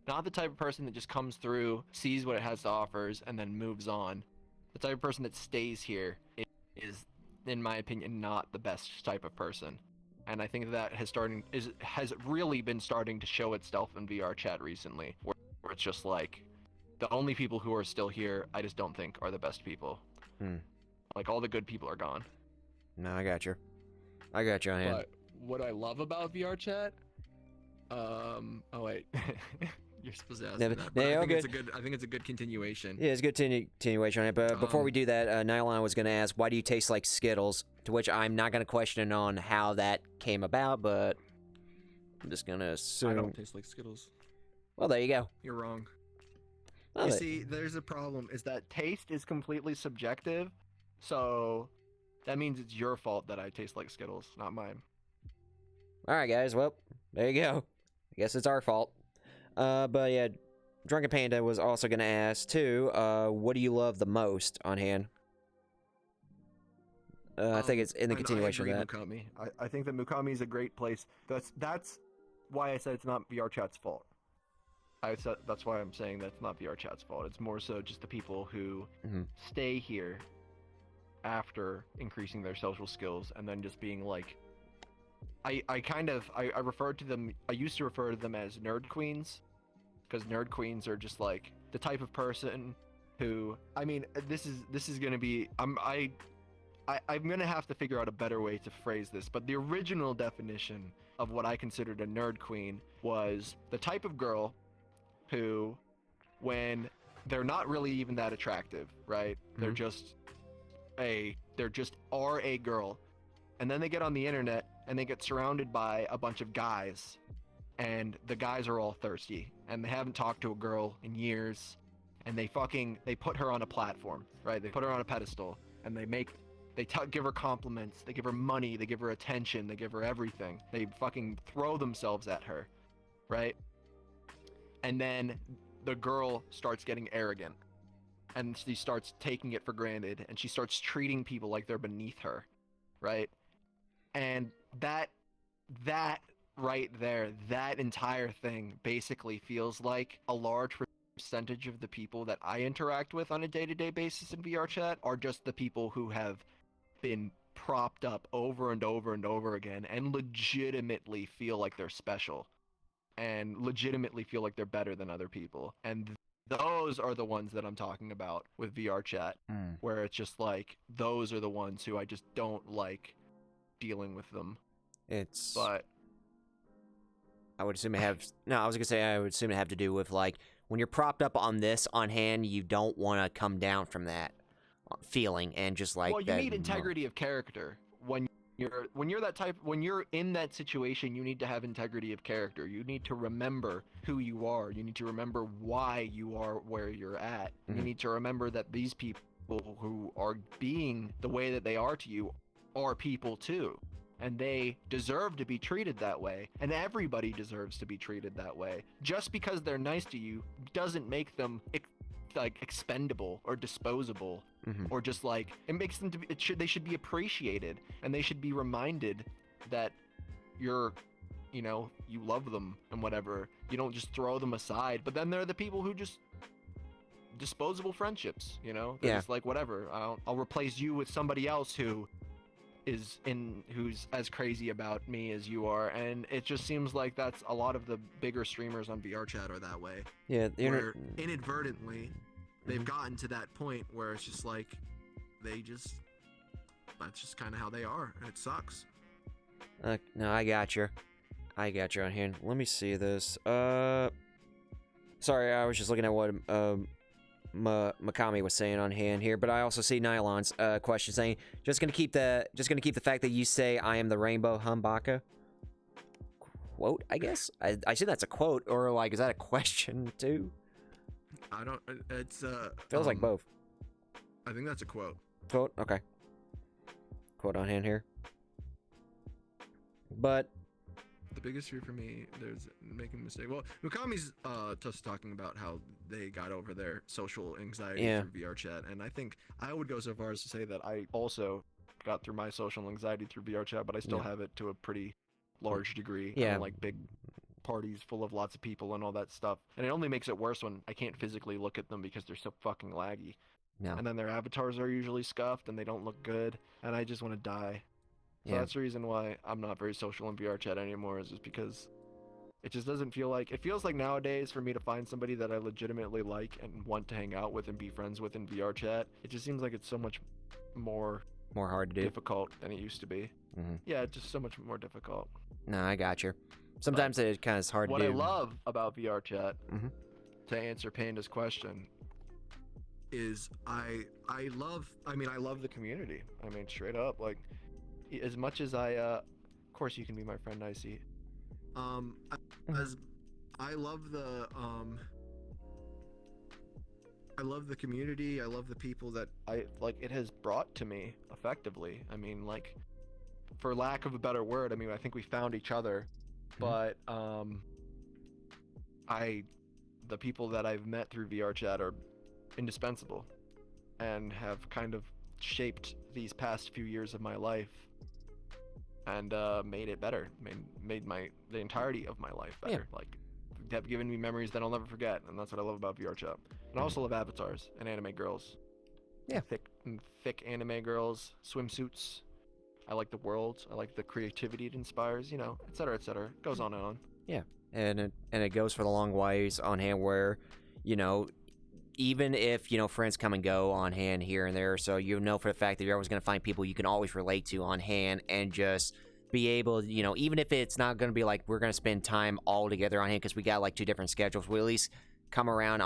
Not the type of person that just comes through, sees what it has to offer, and then moves on. The type of person that stays here is, in my opinion, not the best type of person. And I think that has really been starting to show itself in VRChat recently, where it's just like, the only people who are still here, I just don't think are the best people. Like, all the good people are gone. No, I got you. I got you on hand. But what I love about VRChat, oh wait, you're supposed to ask me that. But I think it's a good continuation. Yeah, it's a good continuation on it. But before we do that, Nylon was going to ask, why do you taste like Skittles? To which I'm not going to question on how that came about, but I'm just going to assume. I don't taste like Skittles. Well, there you go. You're wrong. You see, there's a problem, is that taste is completely subjective, so that means it's your fault that I taste like Skittles, not mine. Alright guys, well, there you go. I guess it's our fault. But yeah, Drunken Panda was also going to ask, too, what do you love the most on hand? I think it's in the continuation of that. Mukami. I think that Mukami is a great place. That's why I said it's not VRChat's fault. that's why I'm saying that's not VRChat's fault. It's more so just the people who stay here after increasing their social skills and then just being like, I referred to them. I used to refer to them as nerd queens, because nerd queens are just like the type of person who, I mean, this is gonna be, I'm gonna have to figure out a better way to phrase this, but the original definition of what I considered a nerd queen was the type of girl who, when they're not really even that attractive, right? They're just a girl, and then they get on the internet and they get surrounded by a bunch of guys, and the guys are all thirsty and they haven't talked to a girl in years, and they put her on a platform, right? They put her on a pedestal, and they give her compliments, they give her money, they give her attention, they give her everything. They fucking throw themselves at her, right? And then the girl starts getting arrogant, and she starts taking it for granted, and she starts treating people like they're beneath her, right? And that right there, that entire thing basically feels like a large percentage of the people that I interact with on a day-to-day basis in VRChat are just the people who have been propped up over and over and over again and legitimately feel like they're special and legitimately feel like they're better than other people. And those are the ones that I'm talking about with VRChat, where it's just like, those are the ones who I just don't like dealing with them. But I would assume I would assume it have to do with, like, when you're propped up on this on hand, you don't want to come down from that feeling, and just like, well, you need integrity of character. When you're in that situation, you need to have integrity of character. You need to remember who you are. You need to remember why you are where you're at. You need to remember that these people who are being the way that they are to you are people too, and they deserve to be treated that way, and everybody deserves to be treated that way. Just because they're nice to you doesn't make them like expendable or disposable, or just like, it makes them they should be appreciated, and they should be reminded that you love them and whatever. You don't just throw them aside. But then there are the people who just disposable friendships, they're just like, whatever, I'll replace you with somebody else who's as crazy about me as you are. And it just seems like that's a lot of the bigger streamers on VRChat are that way. Yeah, where inadvertently they've gotten to that point where it's just like, that's just kind of how they are, and it sucks. No, I got you on here. Let me see this. Sorry, I was just looking at what Makami was saying on hand here, but I also see Nylon's question saying, just gonna keep the fact that you say I am the rainbow Humbaka quote, I guess. I see that's a quote, or like, is that a question too? I don't. It's feels like both. I think that's a quote. Quote, okay. Quote on hand here. But the biggest fear for me, there's making a mistake. Well, Mukami's just talking about how they got over their social anxiety through VRChat, and I think I would go so far as to say that I also got through my social anxiety through VRChat, but I still have it to a pretty large degree. Yeah. I don't like big parties full of lots of people and all that stuff, and it only makes it worse when I can't physically look at them because they're so fucking laggy. No. And then their avatars are usually scuffed and they don't look good, and I just want to die. So that's the reason why I'm not very social in VRChat anymore, is just because it just doesn't feel like, it feels like nowadays for me to find somebody that I legitimately like and want to hang out with and be friends with in VRChat, it just seems like it's so much more hard to do, difficult than it used to be. Yeah, it's just so much more difficult. No, I got you. Sometimes it kind of is hard to do. What I love about VRChat, to answer Panda's question, is I love the community. I mean, straight up, like, as much as of course you can be my friend, Icy. As I love the community, I love the people that it has brought to me effectively. I mean, like, for lack of a better word, I mean, I think we found each other, but the people that I've met through VRChat are indispensable and have kind of shaped these past few years of my life and made it better, made the entirety of my life better. Like, have given me memories that I'll never forget, and that's what I love about VRChat. And I also love avatars and anime girls. Yeah. Thick anime girls, swimsuits. I like the world. I like the creativity it inspires, et cetera, et cetera. It goes on and on. Yeah, and it goes for the long ways on hand where, even if, friends come and go on hand here and there, so for the fact that you're always going to find people you can always relate to on hand and just be able, even if it's not going to be like we're going to spend time all together on hand because we got like 2 different schedules, we'll at least come around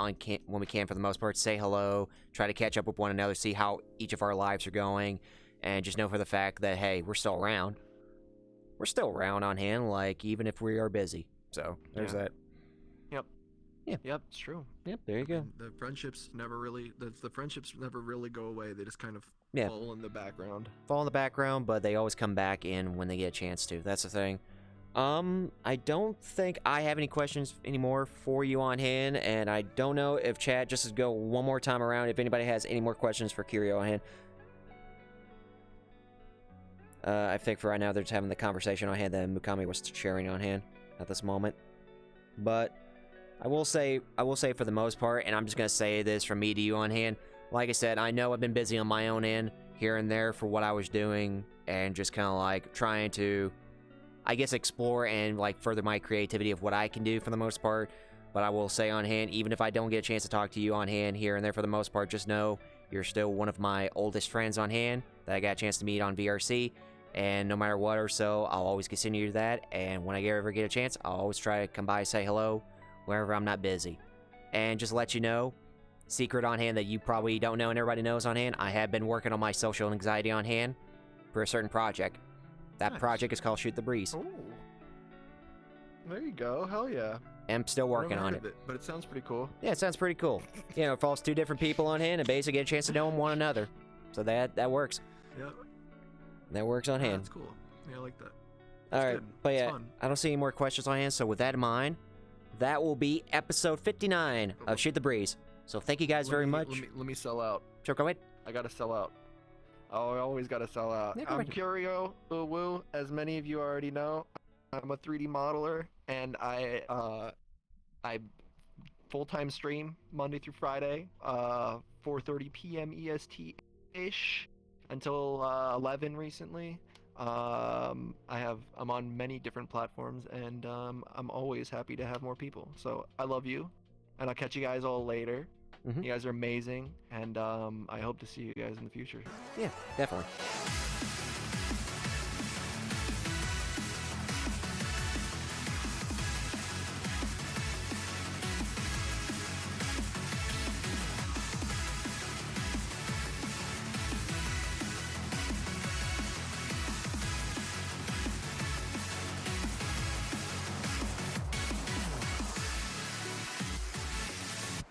when we can for the most part, say hello, try to catch up with one another, see how each of our lives are going, and just know for the fact that, hey, we're still around. We're still around on hand, like, even if we are busy. So, there's that. Yep. Yeah. Yep, it's true. Yep, there you go. The friendships never really go away. They just kind of fall in the background. Fall in the background, but they always come back in when they get a chance to. That's the thing. I don't think I have any questions anymore for you on hand, and I don't know if chat, just to go one more time around, if anybody has any more questions for Curio on hand. I think for right now they're just having the conversation on hand that Mukami was sharing on hand at this moment. But I will say for the most part, and I'm just gonna say this from me to you on hand. Like I said, I know I've been busy on my own end here and there for what I was doing, and just kind of like trying to, I guess, explore and like further my creativity of what I can do for the most part. But I will say on hand, even if I don't get a chance to talk to you on hand here and there for the most part, just know you're still one of my oldest friends on hand that I got a chance to meet on VRC. And no matter what or so, I'll always continue that. And when I ever get a chance, I'll always try to come by and say hello wherever I'm not busy. And just let you know, secret on hand that you probably don't know and everybody knows on hand, I have been working on my social anxiety on hand for a certain project. That project is called Shoot the Breeze. Ooh. There you go. Hell yeah. I'm still working on it. But it sounds pretty cool. Yeah, it sounds pretty cool. It involves 2 different people on hand and basically get a chance to know one another. So that works. Yep. That works on hand. That's cool. Yeah, I like that. All right, but yeah, I don't see any more questions on hand. So with that in mind, that will be episode 59 of Shoot the Breeze. So thank you guys very much. Let me sell out. Sure, go ahead. I gotta sell out. Oh, I always gotta sell out. Yeah, I'm Curio, woo. As many of you already know, I'm a 3D modeler, and I full-time stream Monday through Friday, 4:30 p.m. EST-ish until 11 recently. I'm on many different platforms, and I'm always happy to have more people. So I love you, and I'll catch you guys all later. You guys are amazing, and I hope to see you guys in the future. Yeah, definitely.